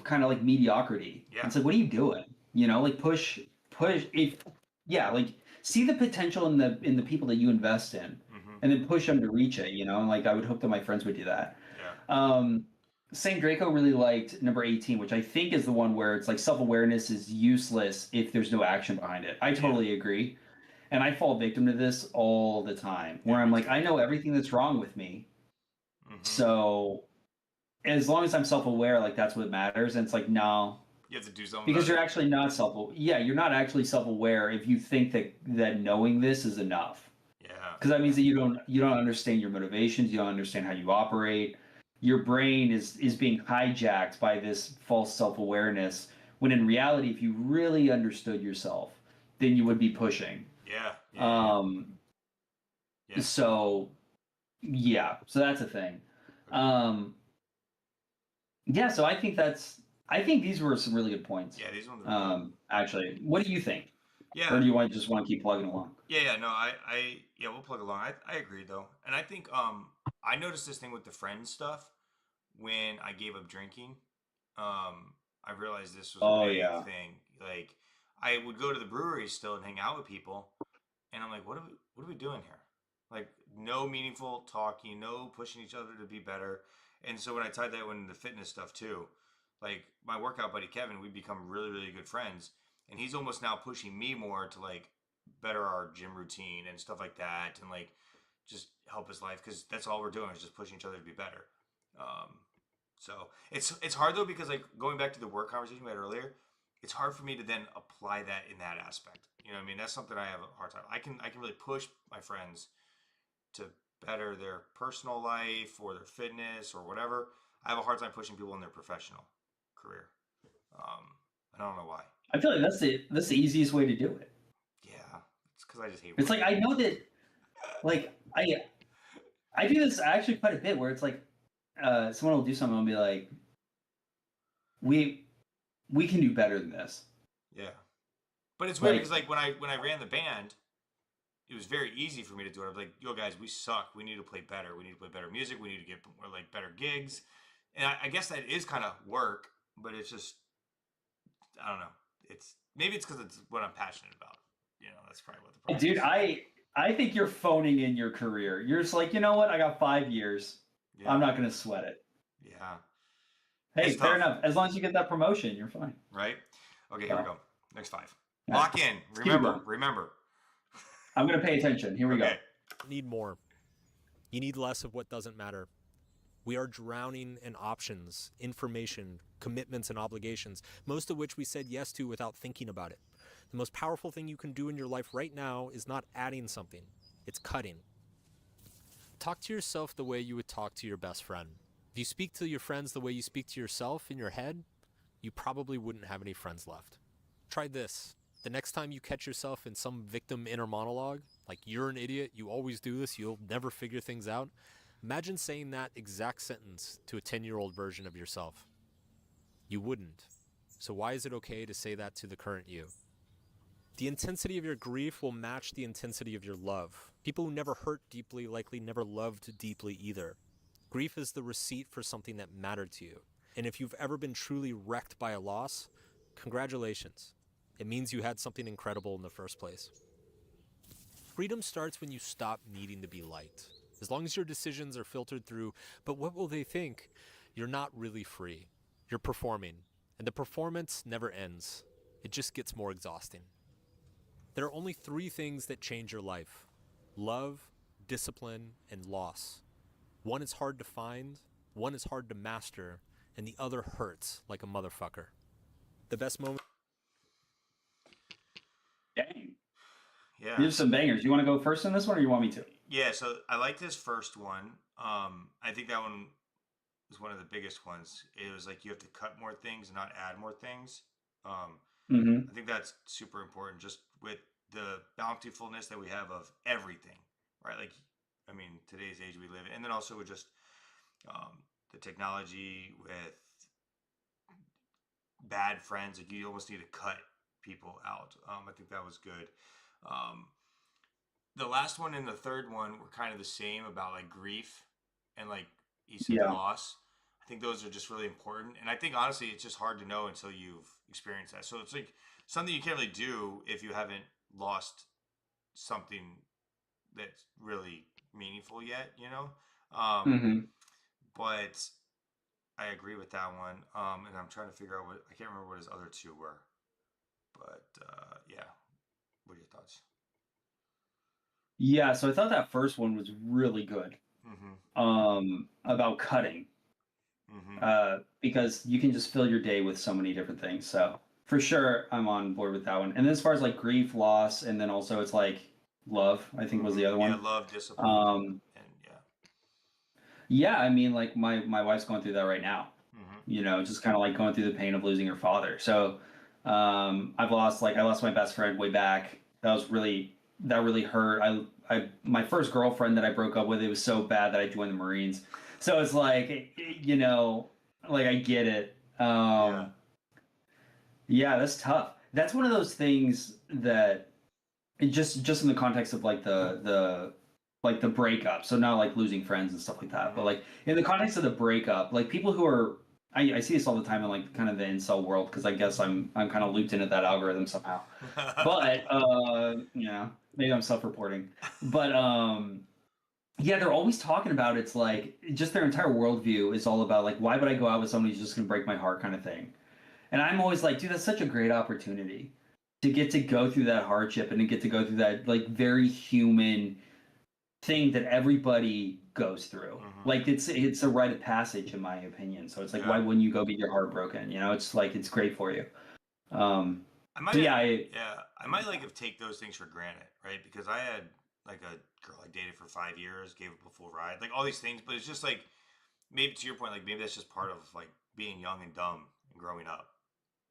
kind of like mediocrity. Yeah. It's like what are you doing? You know, like push like see the potential in the people that you invest in, and then push them to reach it. You know, and like I would hope that my friends would do that. Yeah. Saint Draco really liked number 18, which I think is the one where it's like self-awareness is useless if there's no action behind it. I totally agree. And I fall victim to this all the time, where I'm like, I know everything that's wrong with me. So as long as I'm self-aware, like that's what matters. And it's like, no, You have to do something because about you're it. actually not you're not actually self-aware if you think that knowing this is enough. Yeah. Because that means that you don't understand your motivations, you don't understand how you operate. Your brain is being hijacked by this false self-awareness, when in reality, if you really understood yourself, then you would be pushing. Yeah. Yeah. Yeah. So yeah, so that's a thing. Um, yeah, so I think these were some really good points. Yeah, these ones are good. Actually, what do you think? Yeah. Or do you just want to keep plugging along? Yeah, no, yeah, we'll plug along. I agree though, and I think I noticed this thing with the friends stuff when I gave up drinking. I realized this was a Oh big yeah. thing. Like, I would go to the brewery still and hang out with people, and I'm like, what are we doing here? Like, no meaningful talking, no pushing each other to be better. And so when I tied that into the fitness stuff too, like my workout buddy Kevin, we become really really good friends, and he's almost now pushing me more to like better our gym routine and stuff like that, and like just help his life, because that's all we're doing is just pushing each other to be better. Um, so it's hard though, because like going back to the work conversation we had earlier, it's hard for me to then apply that in that aspect. You know what I mean? That's something I have a hard time. I can really push my friends to better their personal life or their fitness or whatever. I have a hard time pushing people in their professional career. Um, I don't know why. I feel like that's the easiest way to do it. Yeah, it's because I just hate It's like working. I know that like I do this actually quite a bit, where it's like someone will do something and be like, we we can do better than this. Yeah, but it's weird because Like, like when I ran the band, it was very easy for me to do it. I was like, yo guys, we suck. We need to play better. We need to play better music. We need to get more like better gigs. And I guess that is kind of work, but it's just I don't know. It's maybe it's because it's what I'm passionate about. You know, that's probably what the problem dude, is. I think you're phoning in your career. You're just like, you know what? I got 5 years. Yeah, I'm not gonna sweat it. yeah. It's Hey, fair tough, enough. As long as you get that promotion, you're fine. right? Okay, here we So, go. Next five. all right, Lock in. let's keep it Remember. going. Remember. I'm gonna pay attention. Here we go. Okay. Need more. You need less of what doesn't matter. We are drowning in options, information, commitments, and obligations, most of which we said yes to without thinking about it. The most powerful thing you can do in your life right now is not adding something, it's cutting. Talk to yourself the way you would talk to your best friend. If you speak to your friends the way you speak to yourself in your head, you probably wouldn't have any friends left. Try this. The next time you catch yourself in some victim inner monologue, like you're an idiot, you always do this, you'll never figure things out, imagine saying that exact sentence to a 10-year-old version of yourself. You wouldn't. So why is it okay to say that to the current you? The intensity of your grief will match the intensity of your love. People who never hurt deeply likely never loved deeply either. Grief is the receipt for something that mattered to you. And if you've ever been truly wrecked by a loss, congratulations. It means you had something incredible in the first place. Freedom starts when you stop needing to be liked. As long as your decisions are filtered through, but what will they think? You're not really free. You're performing. And the performance never ends. It just gets more exhausting. There are only 3 things that change your life: love, discipline, and loss. One is hard to find, one is hard to master, and the other hurts like a motherfucker. The best moment. Dang. Yeah. Here's some bangers. You want to go first in this one, or you want me to? Yeah. So I like this first one. I think that one was one of the biggest ones. It was like you have to cut more things and not add more things. Um, Mm-hmm. I think that's super important, just with the bountifulness that we have of everything, right? Like, I mean, today's age we live in, and then also with just the technology with bad friends. Like, you almost need to cut people out. I think that was good. Um, the last one and the third one were kind of the same about like grief and like you said Yeah. loss. I think those are just really important, and I think honestly it's just hard to know until you've experienced that. So it's like something you can't really do if you haven't lost something that's really meaningful yet, you know. Mm-hmm. But I agree with that one, and I'm trying to figure out what I can't remember what his other two were, but yeah. What are your thoughts? Yeah, so I thought that first one was really good. Mm-hmm. About cutting. Mm-hmm. Because you can just fill your day with so many different things. So for sure, I'm on board with that one. And then as far as like grief, loss, and then also it's like love, I think was Mm-hmm. the other Yeah, one. love, discipline, Um, and yeah. yeah, I mean, like my wife's going through that right now. Mm-hmm. Just kind of like going through the pain of losing her father. So I lost my best friend way back. That really hurt. My first girlfriend that I broke up with, it was so bad that I joined the Marines. So it's like, like I get it. Yeah. Yeah, that's tough. That's one of those things that just in the context of like the breakup. So not like losing friends and stuff like that, but Mm-hmm. like in the context of the breakup, like people who are I see this all the time in like kind of the incel world because I guess I'm kind of looped into that algorithm somehow. But maybe I'm self-reporting. But yeah, they're always talking about it's like just their entire worldview is all about like why would I go out with somebody who's just gonna break my heart kind of thing. And I'm always like, dude, that's such a great opportunity to get to go through that hardship and to get to go through that like very human thing that everybody goes through. Mm-hmm. Like it's a rite of passage in my opinion. So it's like why Yeah. wouldn't you go get your heart broken? It's like it's great for you. Um I might so have, yeah, yeah, I might like have take those things for granted, right? Because I had like a girl I dated for 5 years, gave up a full ride, like all these things. But it's just like maybe to your point, like maybe that's just part of like being young and dumb and growing up.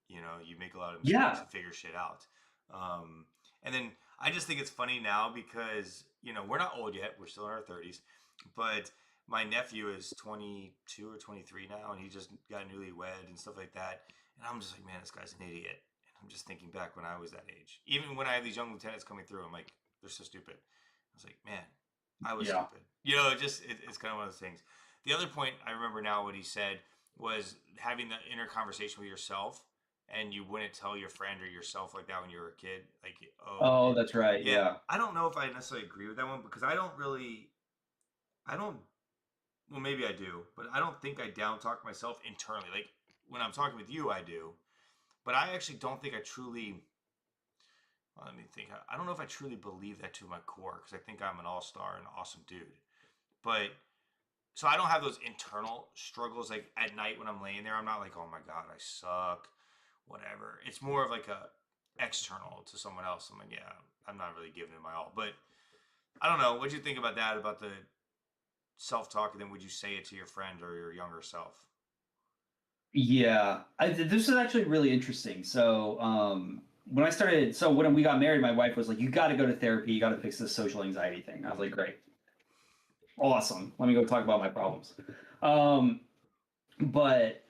You make a lot of mistakes yeah. and figure shit out. Um, and then I just think it's funny now because we're not old yet; we're still in our 30s. But my nephew is 22 or 23 now, and he just got newlywed and stuff like that. And I'm just like, man, this guy's an idiot. And I'm just thinking back when I was that age. Even when I have these young lieutenants coming through, I'm like, they're so stupid. I was like, man, I was Yeah. stupid. It's kind of one of those things. The other point I remember now what he said was having the inner conversation with yourself, and you wouldn't tell your friend or yourself like that when you were a kid. Like, oh, Oh, that's right. yeah. Yeah. I don't know if I necessarily agree with that one because I don't. Well, maybe I do, but I don't think I down talk myself internally. Like when I'm talking with you, I do, but I actually don't think I truly. Well, let me think. I don't know if I truly believe that to my core because I think I'm an all star and awesome dude. But so I don't have those internal struggles like at night when I'm laying there. I'm not like, oh my god, I suck, whatever. It's more of like a external to someone else. I'm like, yeah, I'm not really giving it my all. But I don't know. What'd you think about that? About the self talk, and then would you say it to your friend or your younger self? Yeah. This is actually really interesting. So, when we got married, my wife was like, "You got to go to therapy. You got to fix this social anxiety thing." I was like, "Great, awesome. Let me go talk about my problems." Um, but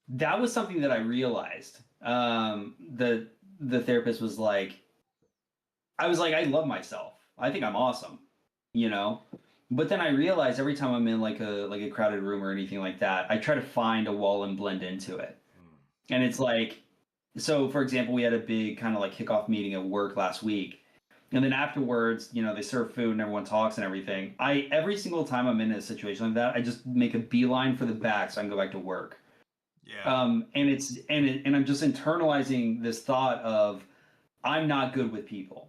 that was something that I realized. The therapist was like, I was like, I love myself. I think I'm awesome, you know. But then I realized every time I'm in like a crowded room or anything like that, I try to find a wall and blend into it. Hmm. And it's like, so for example, we had a big kind of like kickoff meeting at work last week. And then afterwards, they serve food and everyone talks and everything. Every single time I'm in a situation like that, I just make a beeline for the back so I can go back to work. Yeah. And I'm just internalizing this thought of I'm not good with people.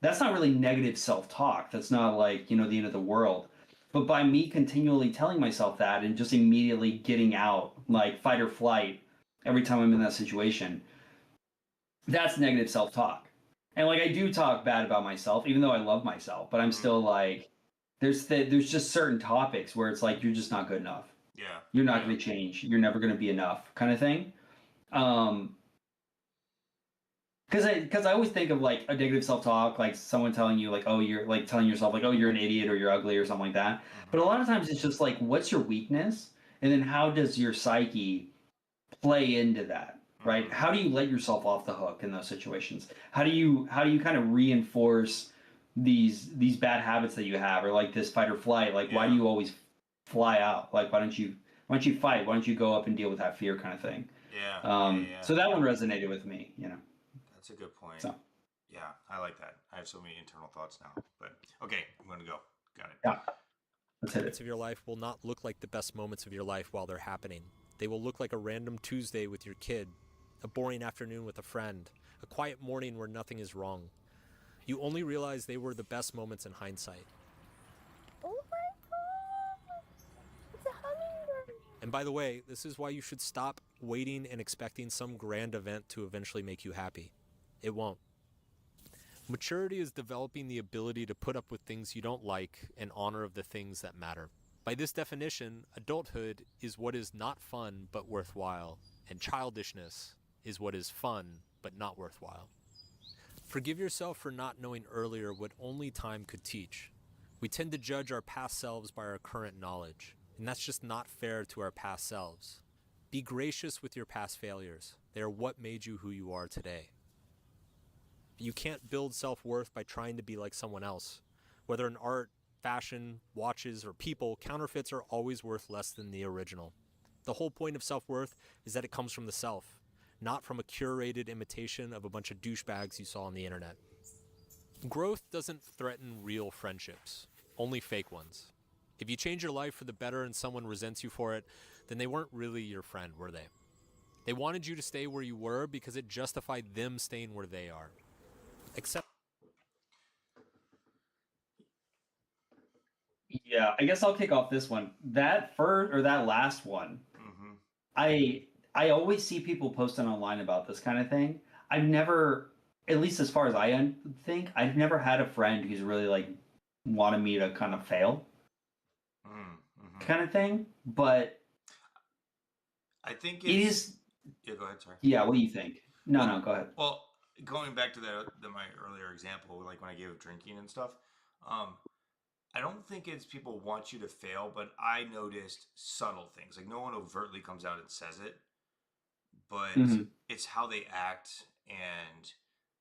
That's not really negative self-talk. That's not like, the end of the world. But by me continually telling myself that and just immediately getting out, like fight or flight, every time I'm in that situation, that's negative self-talk. And like I do talk bad about myself, even though I love myself, but I'm Hmm. still like, there's just certain topics where it's like you're just not good enough. Yeah. You're not Yeah. going to change. You're never going to be enough, kind of thing. Um, because I always think of like a negative self talk, like someone telling you like, oh, you're like telling yourself like, oh, you're an idiot or you're ugly or something like that. But a Hmm. lot of times it's just like, what's your weakness, and then how does your psyche play into that, right? Hmm. How do you let yourself off the hook in those situations? How do you kind of reinforce these bad habits that you have, or like this fight or flight? Like, why do Yeah. you always fly out? Like, why don't you fight? Why don't you go up and deal with that fear kind of thing? Yeah. Yeah. Yeah. So that one resonated with me. That's a good point. So Yeah, I like that. I have so many internal thoughts now. But okay, I'm gonna go. Got it. yeah, let's hit Moments it. of your life will not look like the best moments of your life while they're happening. They will look like a random Tuesday with your kid, a boring afternoon with a friend, a quiet morning where nothing is wrong. You only realize they were the best moments in hindsight. Oh my god! It's a hummingbird! And by the way, this is why you should stop waiting and expecting some grand event to eventually make you happy. It won't. Maturity is developing the ability to put up with things you don't like in honor of the things that matter. By this definition, adulthood is what is not fun but worthwhile, and childishness is what is fun but not worthwhile. Forgive yourself for not knowing earlier what only time could teach. We tend to judge our past selves by our current knowledge, and that's just not fair to our past selves. Be gracious with your past failures. They are what made you who you are today. You can't build self-worth by trying to be like someone else. Whether in art, fashion, watches, or people, counterfeits are always worth less than the original. The whole point of self-worth is that it comes from the self, not from a curated imitation of a bunch of douchebags you saw on the internet. Growth doesn't threaten real friendships, only fake ones. If you change your life for the better and someone resents you for it, then they weren't really your friend, were they? They wanted you to stay where you were because it justified them staying where they are. Except Yeah, I guess I'll kick off this one. That first or that last one, Mm-hmm. I always see people posting online about this kind of thing. I've never, at least as far as think, I've never had a friend who's really like wanted me to kind of fail Mm-hmm. kind of thing. But I think it it's. is, Yeah, go ahead, sorry. yeah. What do you think? No, no, go ahead. Well, going back to my earlier example, like when I gave of drinking and stuff, I don't think it's people want you to fail, but I noticed subtle things. Like no one overtly comes out and says it, but Mhm. it's how they act and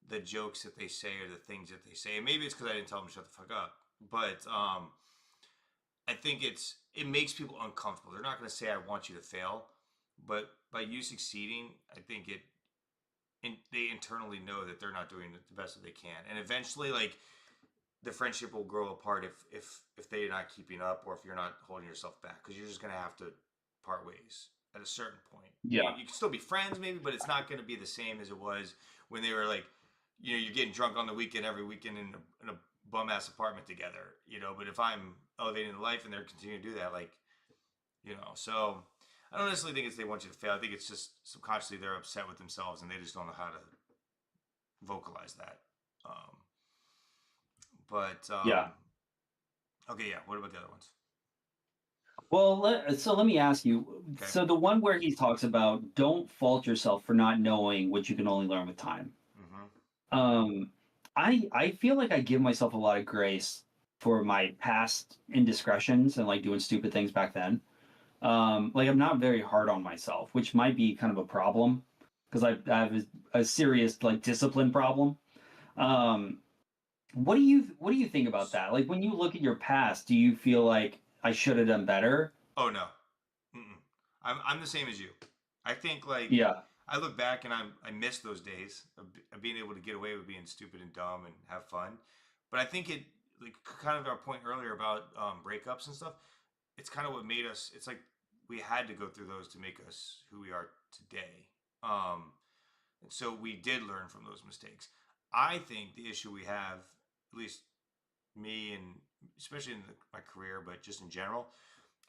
the jokes that they say or the things that they say. And maybe it's because I didn't tell them to shut the fuck up, but I think it makes people uncomfortable. They're not going to say I want you to fail, but by you succeeding, I think they internally know that they're not doing the best that they can, and eventually, like the friendship will grow apart if they're not keeping up or if you're not holding yourself back because you're just gonna have to part ways at a certain point. Yeah. You can still be friends maybe, but it's not going to be the same as it was when they were like, you're getting drunk on the weekend every weekend in a bum ass apartment together, But if I'm elevating the life and they're continuing to do that, like, so I don't necessarily think it's they want you to fail. I think it's just subconsciously they're upset with themselves and they just don't know how to vocalize that. Yeah. Okay, yeah. What about the other ones? Well, so let me ask you. Okay. So the one where he talks about don't fault yourself for not knowing what you can only learn with time. Mm-hmm. I feel like I give myself a lot of grace for my past indiscretions and like doing stupid things back then. Like I'm not very hard on myself, which might be kind of a problem because I have a serious like discipline problem. What do you think about that? Like when you look at your past, do you feel like I should have done better? Oh no, mm-mm. I'm the same as you. I think like Yeah. I look back and I miss those days of being able to get away with being stupid and dumb and have fun. But I think it like kind of our point earlier about breakups and stuff. It's kind of what made us. It's like we had to go through those to make us who we are today. And so we did learn from those mistakes. I think the issue we have, at least me and especially in my career, but just in general,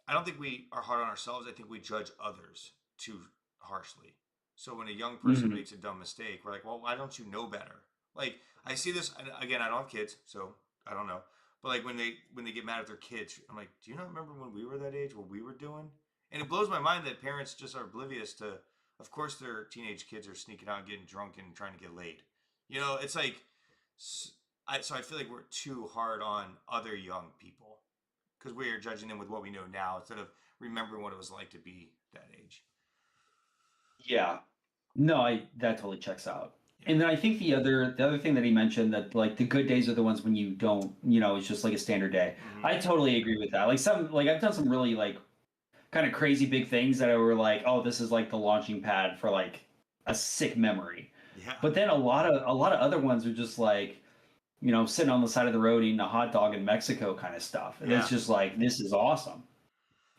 I don't think we are hard on ourselves. I think we judge others too harshly. So when a young person Mhm. makes a dumb mistake, we're like, well, why don't you know better? Like I see this and again. I don't have kids, so I don't know. But like when they get mad at their kids, I'm like, do you not remember when we were that age? What we were doing? And it blows my mind that parents just are oblivious to. Of course, their teenage kids are sneaking out, getting drunk, and trying to get laid. It's like, so I feel like we're too hard on other young people because we are judging them with what we know now instead of remembering what it was like to be that age. Yeah. No, I that totally checks out. And then I think the other thing that he mentioned that like the good days are the ones when you don't, it's just like a standard day. Mhm. I totally agree with that. Like I've done some really like kind of crazy big things that were like, oh, this is like the launching pad for like a sick memory. Yeah. But then a lot of other ones are just like, sitting on the side of the road eating a hot dog in Mexico kind of stuff. And it's Yeah. just like this is awesome.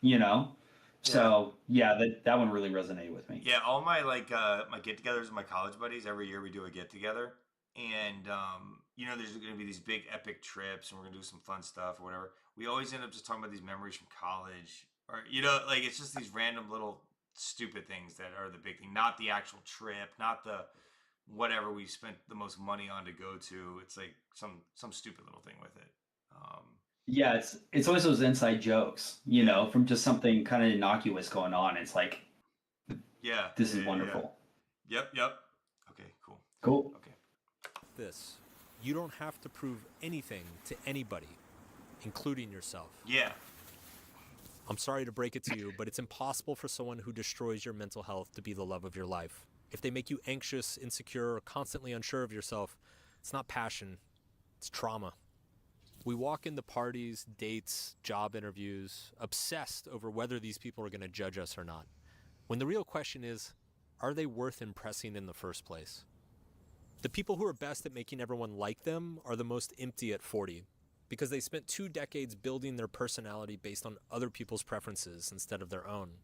You know? So yeah, that one really resonated with me. Yeah, all my like my get-togethers with my college buddies. Every year we do a get-together, and there's going to be these big epic trips and we're going to do some fun stuff or whatever. We always end up just talking about these memories from college, or like it's just these random little stupid things that are the big thing, not the actual trip, not the whatever we spent the most money on to go to. It's like some stupid little thing with it. Yeah, it's always those inside jokes, from just something kind of innocuous going on. It's like, yeah, this is wonderful. Yep. Okay, cool. Cool. Okay. This. You don't have to prove anything to anybody, including yourself. Yeah. I'm sorry to break it to you, but it's impossible for someone who destroys your mental health to be the love of your life. If they make you anxious, insecure, or constantly unsure of yourself, it's not passion, it's trauma. We walk into parties, dates, job interviews, obsessed over whether these people are going to judge us or not. When the real question is, are they worth impressing in the first place? The people who are best at making everyone like them are the most empty at 40, because they spent 2 decades building their personality based on other people's preferences instead of their own.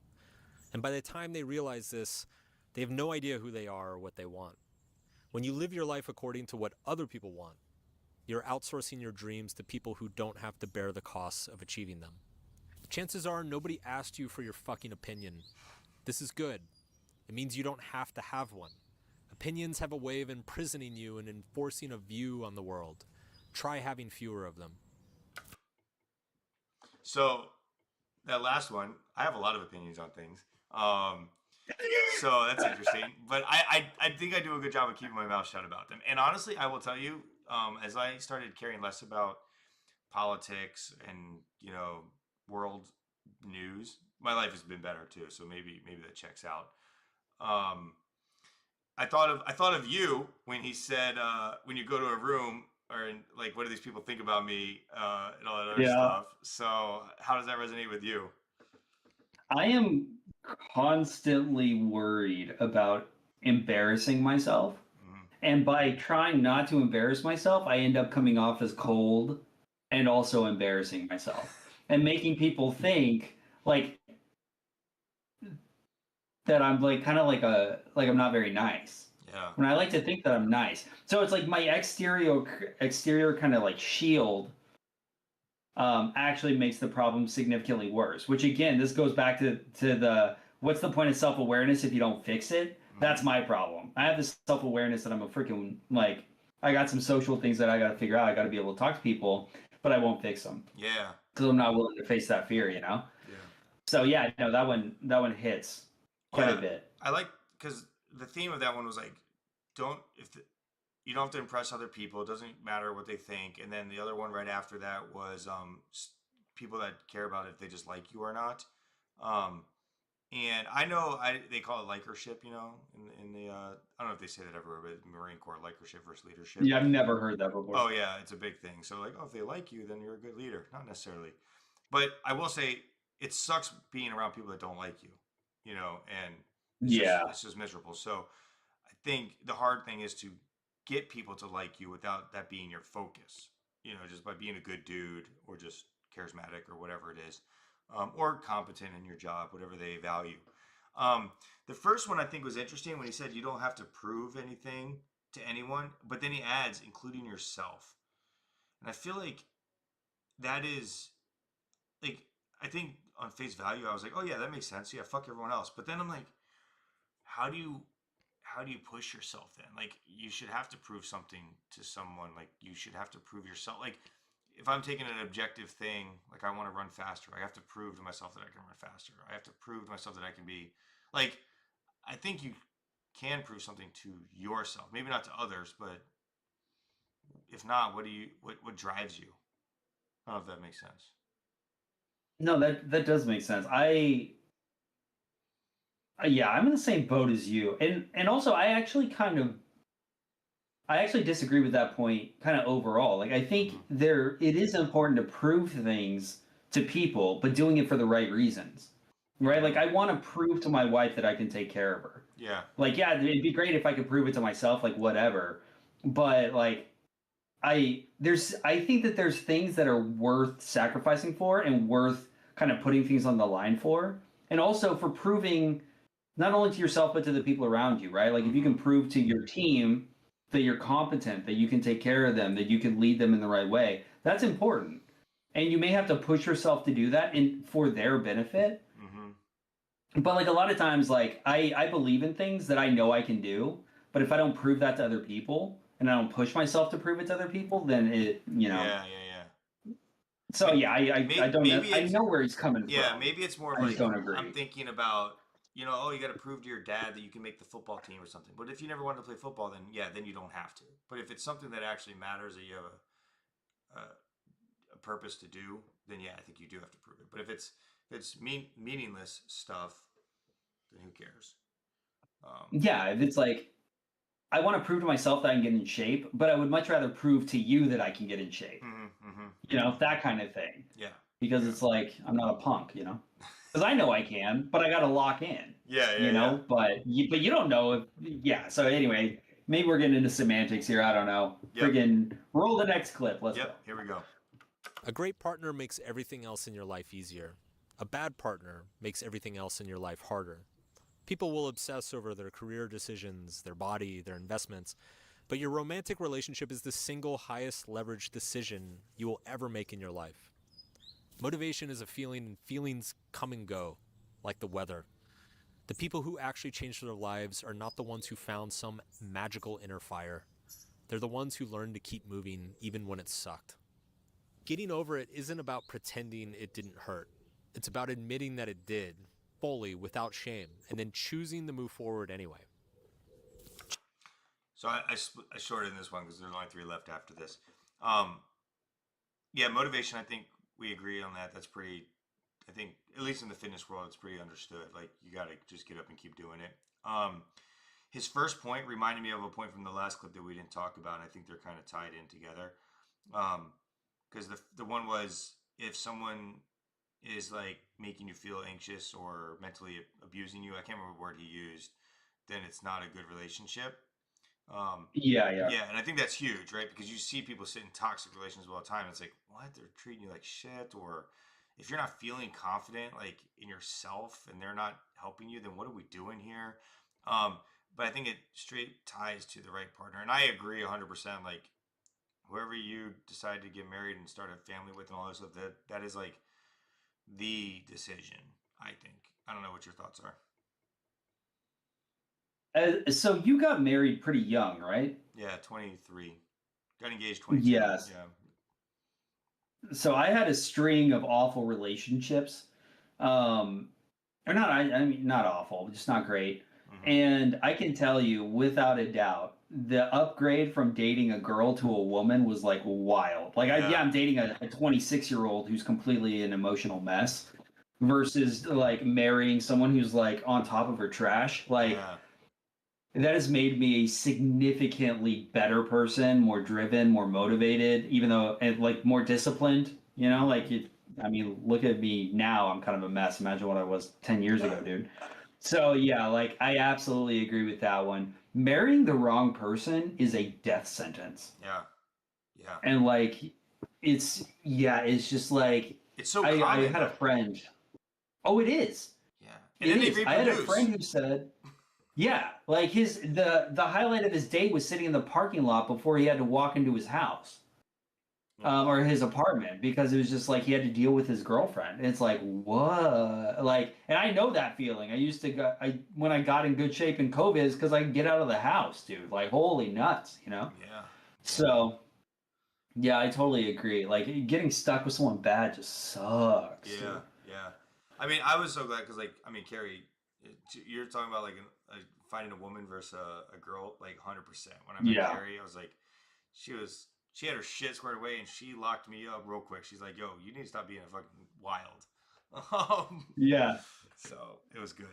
And by the time they realize this, they have no idea who they are or what they want. When you live your life according to what other people want, you're outsourcing your dreams to people who don't have to bear the costs of achieving them. Chances are nobody asked you for your fucking opinion. This is good. It means you don't have to have one. Opinions have a way of imprisoning you and enforcing a view on the world. Try having fewer of them. So that last one, I have a lot of opinions on things. So that's interesting. But I think I do a good job of keeping my mouth shut about them. And honestly, I will tell you, as I started caring less about politics and world news, my life has been better too. So maybe that checks out. I thought of you when he said when you go to a room or like, what do these people think about me and all that other stuff. So how does that resonate with you? I am constantly worried about embarrassing myself. And by trying not to embarrass myself, I end up coming off as cold and also embarrassing myself and making people think like that I'm like kind of like I'm not very nice. Yeah. When I like to think that I'm nice. So it's like my exterior kind of like shield actually makes the problem significantly worse. Which again, this goes back to the what's the point of self-awareness if you don't fix it? That's my problem. I have this self-awareness that I'm a freaking, like, I got some social things that I got to figure out. I got to be able to talk to people, but I won't fix them. Yeah. Because I'm not willing to face that fear, Yeah. So yeah, no, that one hits quite a bit. I like, because the theme of that one was like, you don't have to impress other people. It doesn't matter what they think. And then the other one right after that was people that care about if they just like you or not. And I know they call it likership, in the I don't know if they say that everywhere, but Marine Corps, likership versus leadership. Yeah, I've never heard that before. Oh yeah, it's a big thing. So like, if they like you, then you're a good leader. Not necessarily, but I will say it sucks being around people that don't like you, and it's just miserable. So I think the hard thing is to get people to like you without that being your focus. Just by being a good dude or just charismatic or whatever it is. Or competent in your job, whatever they value. The first one I think was interesting when he said you don't have to prove anything to anyone, but then he adds, including yourself. And I feel like that is, like, I think on face value, I was like, oh yeah, that makes sense. Yeah, fuck everyone else. But then I'm like, how do you push yourself then? Like, you should have to prove something to someone. Like, you should have to prove yourself. Like, if I'm taking an objective thing, like I want to run faster, I have to prove to myself that I can run faster. I have to prove to myself that I can be, like, I think you can prove something to yourself. Maybe not to others, but if not, what drives you? I don't know if that makes sense. No, that does make sense. I'm in the same boat as you. And also I actually disagree with that point kind of overall. Like, I think it is important to prove things to people, but doing it for the right reasons, right? Like, I want to prove to my wife that I can take care of her. Yeah. Like, yeah, it'd be great if I could prove it to myself, like, whatever. But, like, I think that there's things that are worth sacrificing for and worth kind of putting things on the line for. And also for proving not only to yourself, but to the people around you, right? Like, if you can prove to your team that you're competent, that you can take care of them, that you can lead them in the right way. That's important. And you may have to push yourself to do that for their benefit. But like a lot of times, like I believe in things that I know I can do, but if I don't prove that to other people and I don't push myself to prove it to other people, then it, Yeah. So yeah, I don't know. I know where he's coming from. Yeah, maybe it's more I like just don't agree. I'm thinking about, you got to prove to your dad that you can make the football team or something. But if you never wanted to play football, then then you don't have to. But if it's something that actually matters, that you have a purpose to do, then I think you do have to prove it. But if it's meaningless stuff, then who cares? If it's like, I want to prove to myself that I can get in shape, but I would much rather prove to you that I can get in shape. That kind of thing. Yeah. Because it's like, I'm not a punk, because I know I can, but I got to lock in. But you don't know if. So anyway, maybe we're getting into semantics here. I don't know. Friggin' roll the next clip. Let's go. Here we go. A great partner makes everything else in your life easier. A bad partner makes everything else in your life harder. People will obsess over their career decisions, their body, their investments, but your romantic relationship is the single highest leveraged decision you will ever make in your life. Motivation is a feeling, and feelings come and go, like the weather. The people who actually change their lives are not the ones who found some magical inner fire. They're the ones who learned to keep moving even when it sucked. Getting over it isn't about pretending it didn't hurt. It's about admitting that it did, fully, without shame, and then choosing to move forward anyway. So I shortened this one because there's only 3 left after this. Motivation, I think we agree on that. That's pretty, I think, at least in the fitness world, it's pretty understood. Like, you got to just get up and keep doing it. His first point reminded me of a point from the last clip that we didn't talk about. And I think they're kind of tied in together. Because the one was, if someone is like making you feel anxious or mentally abusing you, I can't remember the word he used, then it's not a good relationship. And I think that's huge, right? Because you see people sit in toxic relations all the time. It's like, what? They're treating you like shit. Or if you're not feeling confident, like, in yourself, and they're not helping you, then what are we doing here? But I think it straight ties to the right partner. And I agree 100%. Like, whoever you decide to get married and start a family with and all this stuff, that is like the decision, I think. I don't know what your thoughts are. So you got married pretty young, right? Yeah, 23. Got engaged 22. Yes. Yeah. So I had a string of awful relationships. Or not, I mean, not awful, just not great. And I can tell you, without a doubt, the upgrade from dating a girl to a woman was like wild. Like, I'm dating a 26-year-old who's completely an emotional mess versus like marrying someone who's like on top of her trash. Like, that has made me a significantly better person, more driven, more motivated, even though, and like, more disciplined, look at me now. I'm kind of a mess. Imagine what I was 10 years ago, dude. So like, I absolutely agree with that one. Marrying the wrong person is a death sentence. Yeah. And like, it's just like, it's so I common. had a friend. Oh, it is. Yeah. And then it is. I had a friend who said, like, the highlight of his day was sitting in the parking lot before he had to walk into his house. Or his apartment, because it was just like he had to deal with his girlfriend. And it's like, what? Like, and I know that feeling. I used to when I got in good shape in COVID, is because I could get out of the house, dude. Like, holy nuts, Yeah. So, yeah, I totally agree. Like, getting stuck with someone bad just sucks. Yeah. I mean, I was so glad because, like, I mean, Carrie, you're talking about like finding a woman versus a girl, like 100%. When I met Carrie, I was like, she had her shit squared away, and she locked me up real quick. She's like, yo, you need to stop being a fucking wild. So it was good.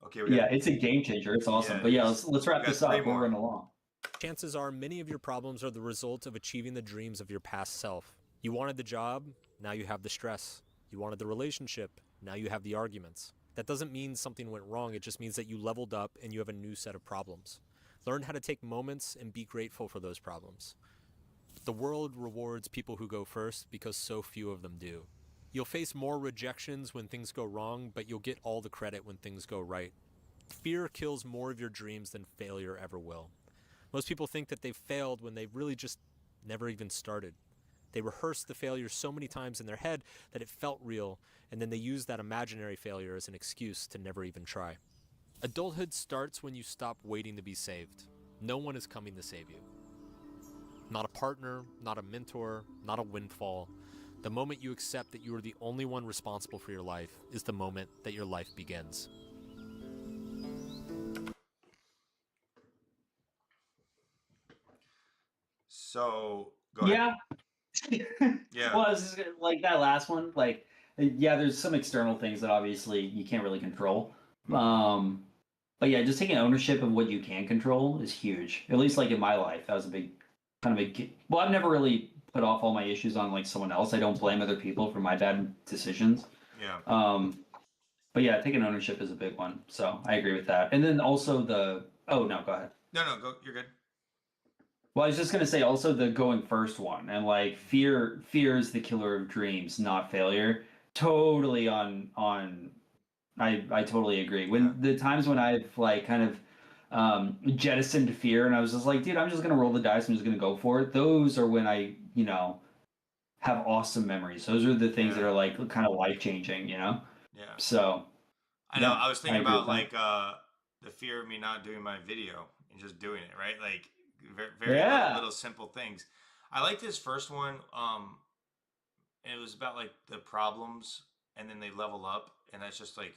Okay. It's a game changer. It's awesome. But let's wrap this up. We're running along. Chances are many of your problems are the result of achieving the dreams of your past self. You wanted the job, now you have the stress. You wanted the relationship, now you have the arguments. That doesn't mean something went wrong. It just means that you leveled up and you have a new set of problems. Learn how to take moments and be grateful for those problems. The world rewards people who go first because so few of them do. You'll face more rejections when things go wrong, but you'll get all the credit when things go right. Fear kills more of your dreams than failure ever will. Most people think that they've failed when they really just never even started. They rehearsed the failure so many times in their head that it felt real, and then they use that imaginary failure as an excuse to never even try. Adulthood starts when you stop waiting to be saved. No one is coming to save you. Not a partner, not a mentor, not a windfall. The moment you accept that you are the only one responsible for your life is the moment that your life begins. So go ahead. Yeah. Yeah. Well, it's just, like that last one. Like, yeah, there's some external things that obviously you can't really control. But yeah, just taking ownership of what you can control is huge. At least like in my life, that was a big, kind of big. Well, I've never really put off all my issues on like someone else. I don't blame other people for my bad decisions. Yeah. But yeah, taking ownership is a big one. So I agree with that. And then also the. Oh no, go ahead. No, go. You're good. Well, I was just gonna say also the going first one and like fear is the killer of dreams, not failure. Totally on I totally agree. When the times when I've like kind of jettisoned fear and I was just like, dude, I'm just gonna roll the dice, I'm just gonna go for it. Those are when I, have awesome memories. Those are the things that are like kind of life changing, Yeah. So I know. yeah, I was thinking agree about with that. like the fear of me not doing my video and just doing it, right? Like very Yeah. little simple things. I like this first one. And it was about like the problems, and then they level up, and that's just like,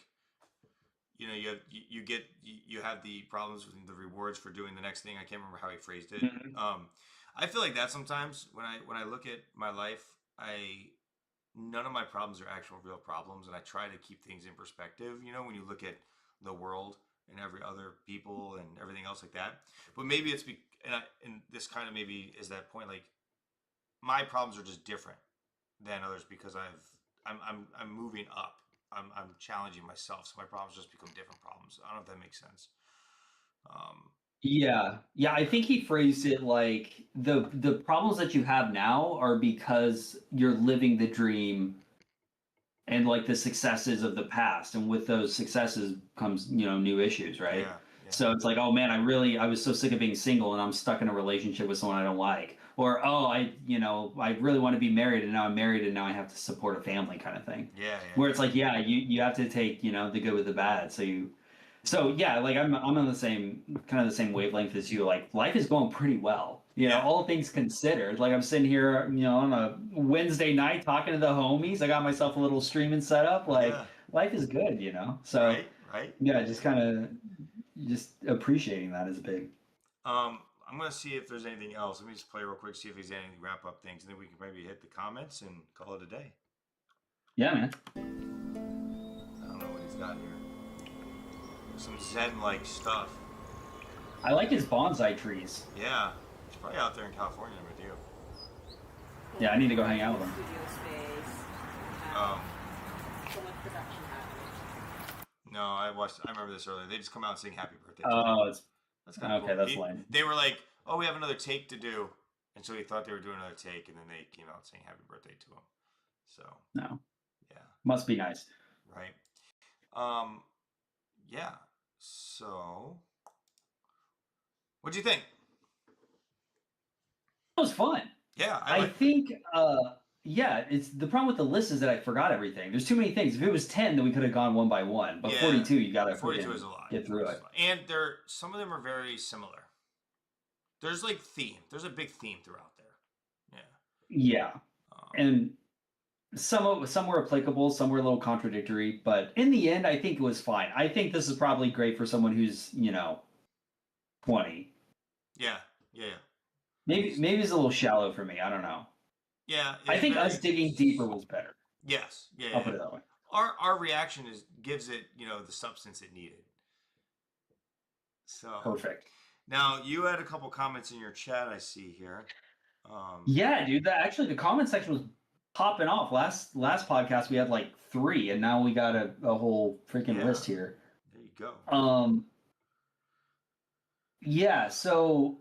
you have the problems with the rewards for doing the next thing. I can't remember how he phrased it. Mhm. I feel like that sometimes when I look at my life, none of my problems are actual real problems, and I try to keep things in perspective. When you look at the world and every other people and everything else like that. But maybe it's and this kind of maybe is that point. Like my problems are just different than others because I'm moving up. I'm challenging myself, so my problems just become different problems. I don't know if that makes sense. Yeah. Yeah, I think he phrased it like the problems that you have now are because you're living the dream and like the successes of the past, and with those successes comes, new issues, right? Yeah, yeah. So it's like, oh man, I was so sick of being single and I'm stuck in a relationship with someone I don't like. Or oh, I really want to be married and now I'm married and now I have to support a family kind of thing. Yeah, Where it's like, yeah, you have to take, the good with the bad. So yeah, like I'm on the same wavelength as you. Like life is going pretty well. Yeah. All things considered. Like I'm sitting here, on a Wednesday night talking to the homies. I got myself a little streaming set up. Like Yeah. life is good, So Right. yeah, just kind of just appreciating that is big. I'm gonna see if there's anything else. Let me just play real quick, see if there's any wrap up things, and then we can maybe hit the comments and call it a day. Yeah, man. I don't know what he's got here. Some Zen-like stuff. I like his bonsai trees. Yeah, he's probably out there in California with you. Yeah, I need to go hang out with him. Studio space. Um, So much production happening. No, I remember this earlier. They just come out and sing "Happy Birthday." Oh, it's That's kind of okay. cool. That's lame. They were like, "Oh, we have another take to do," and so he thought they were doing another take, and then they came out saying "Happy Birthday" to him. So No, yeah, must be nice. right. Yeah. So, what'd you think? It was fun. Yeah, I think, yeah, it's the problem with the list is that I forgot everything. There's too many things. If it was 10, then we could have gone one by one. But Yeah, 42, you gotta 42 is a lot. get through it. And some of them are very similar. There's like theme. There's a big theme throughout there. Yeah. Yeah, and some were applicable, some were a little contradictory. But in the end, I think it was fine. I think this is probably great for someone who's 20. Yeah. Maybe it's a little shallow for me. I don't know. Yeah. I think us digging deeper was better. Yes. Yeah. I'll put it that way. Our reaction gives it the substance it needed. So Perfect. now you had a couple comments in your chat I see here. Yeah, dude. Actually, the comment section was popping off. Last podcast we had like 3, and now we got a whole freaking list here. There you go. Yeah. So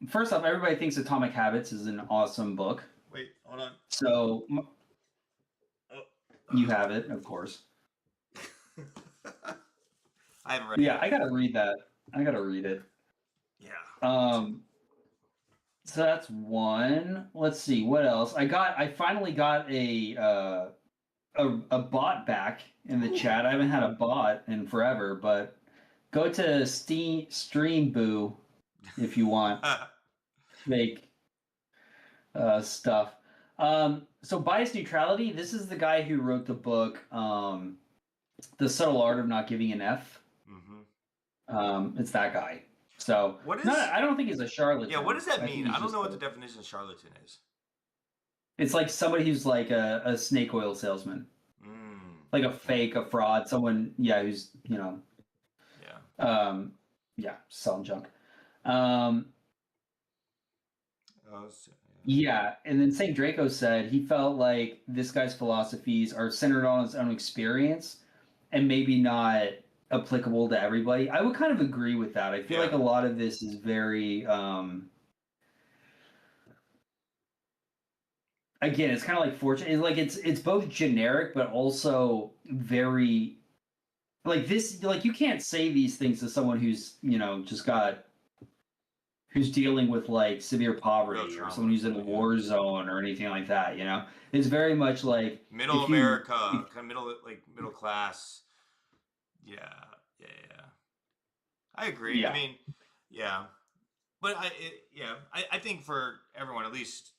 first off, everybody thinks Atomic Habits is an awesome book. Wait, hold on. So you have it, of course. I haven't read it. Yeah, I gotta read that. I gotta read it. Yeah. So that's one. Let's see what else. I finally got a bot back in the chat. I haven't had a bot in forever, but go to Stream Boo if you want fake stuff. So bias neutrality. This is the guy who wrote the book, The Subtle Art of Not Giving an F. It's that guy. So what is? I don't think he's a charlatan. Yeah, what does that mean? I don't know what a, the definition of charlatan is. It's like somebody who's like a snake oil salesman, like a fake, a fraud, someone, yeah, who's selling junk. Yeah, and then Saint Draco said he felt like this guy's philosophies are centered on his own experience and maybe not applicable to everybody. I would kind of agree with that. I feel like a lot of this is very again, it's kind of like fortune. It's like it's both generic but also very like this. Like you can't say these things to someone who's who's dealing with like severe poverty or someone who's in a war zone or anything like that. It's very much like middle America, kind of middle class. Yeah. I agree. Yeah. I mean, yeah, but I think for everyone, at least,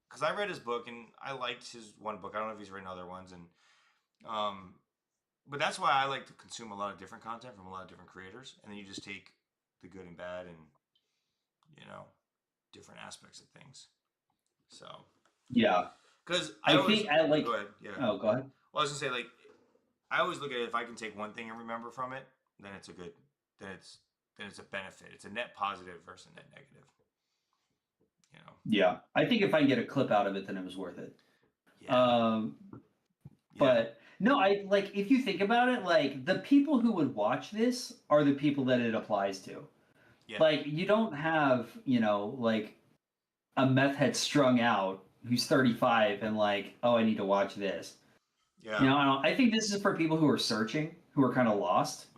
because I read his book and I liked his one book. I don't know if he's written other ones, and but that's why I like to consume a lot of different content from a lot of different creators, and then you just take the good and bad and different aspects of things. So yeah, because I think I like. Go ahead. Yeah. Oh, go ahead. Well, I was gonna say I always look at it, if I can take one thing and remember from it, then it's a benefit. It's a net positive versus a net negative. Yeah, I think if I can get a clip out of it, then it was worth it. Yeah. But no, I like if you think about it, like the people who would watch this are the people that it applies to. Yeah. Like you don't have, like a meth head strung out who's 35 and like, oh, I need to watch this. Yeah. I think this is for people who are searching, who are kind of lost,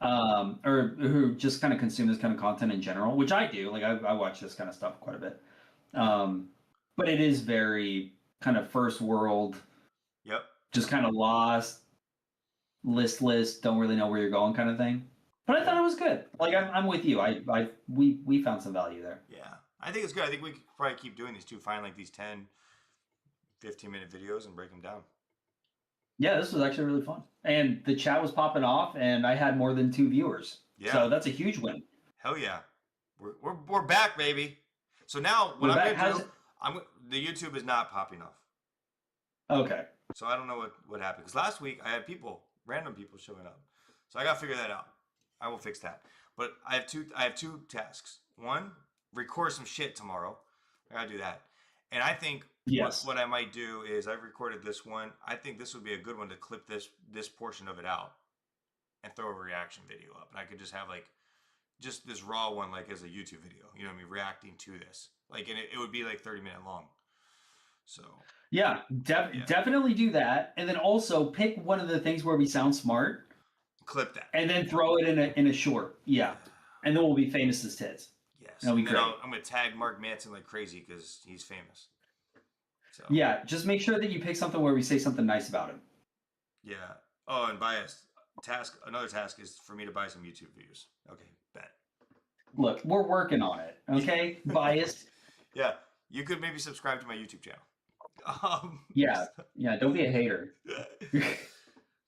or who just kind of consume this kind of content in general, which I do. Like I watch this kind of stuff quite a bit. But it is very kind of first world. Yep. Just kind of lost, listless, don't really know where you're going kind of thing. But I thought it was good. Like I'm with you. We found some value there. Yeah. I think it's good. I think we could probably keep doing these too. Find like these 10, 15-minute videos and break them down. Yeah, this was actually really fun. And the chat was popping off and I had more than 2 viewers. Yeah. So that's a huge win. Hell yeah. We're back, baby. So now what I'm going to do, the YouTube is not popping off. Okay. So I don't know what happened. Because last week I had random people showing up. So I got to figure that out. I will fix that. But I have two tasks. One, record some shit tomorrow. I got to do that. And I think what I might do is I've recorded this one. I think this would be a good one to clip this portion of it out and throw a reaction video up. And I could just have just this raw one as a YouTube video. You know what I mean? Reacting to this. And it would be 30-minute long. So yeah, definitely do that. And then also pick one of the things where we sound smart. Clip that. And then throw it in a short. Yeah. And then we'll be famous as tits. Yes. That'll be great. I'm going to tag Mark Manson like crazy because he's famous. So. Yeah, just make sure that you pick something where we say something nice about him. Yeah. Oh, and another task is for me to buy some YouTube views. Okay, bet. Look, we're working on it. Okay, biased. Yeah, you could maybe subscribe to my YouTube channel. Yeah. Don't be a hater.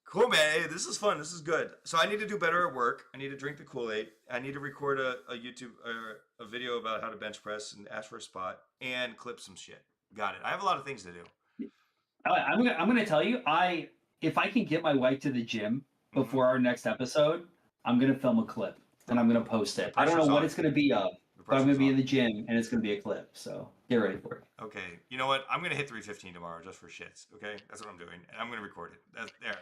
Cool, man. Hey, this is fun. This is good. So I need to do better at work. I need to drink the Kool-Aid. I need to record a YouTube or a video about how to bench press and ask for a spot and clip some shit. Got it. I have a lot of things to do. I'm gonna tell you, if I can get my wife to the gym before our next episode, I'm gonna film a clip and I'm gonna post it. I don't know what it's gonna be of, but I'm gonna be in the gym and it's gonna be a clip. So get ready for it. Okay. You know what? I'm gonna hit 315 tomorrow just for shits. Okay, that's what I'm doing, and I'm gonna record it. That's there.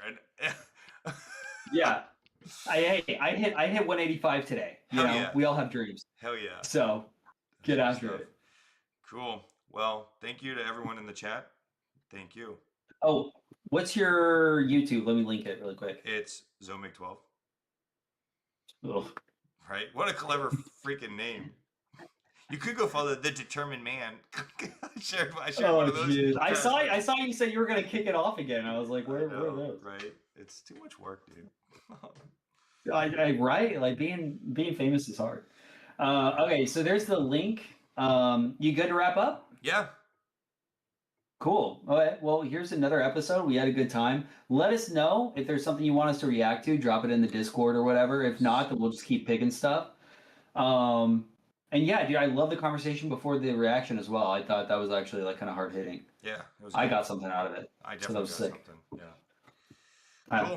Yeah. I hit 185 today. Yeah. We all have dreams. Hell yeah. So get after it. Cool. Well, thank you to everyone in the chat. Thank you. Oh, what's your YouTube? Let me link it really quick. It's Zomig12. Ugh. Right? What a clever freaking name. You could go follow the Determined Man. I shared Oh, one of those. jeez. I saw you say you were gonna kick it off again. I was like, I where are know, those? right? It's too much work, dude. Right? Like being famous is hard. Okay, so there's the link. You good to wrap up? Yeah. Cool. All right. Well, here's another episode. We had a good time. Let us know if there's something you want us to react to. Drop it in the Discord or whatever. If not, then we'll just keep picking stuff. And yeah, dude, I love the conversation before the reaction as well. I thought that was actually like kind of hard hitting. Yeah. It was I good. got something out of it. I So that definitely was got sick. something. Yeah. I- Cool.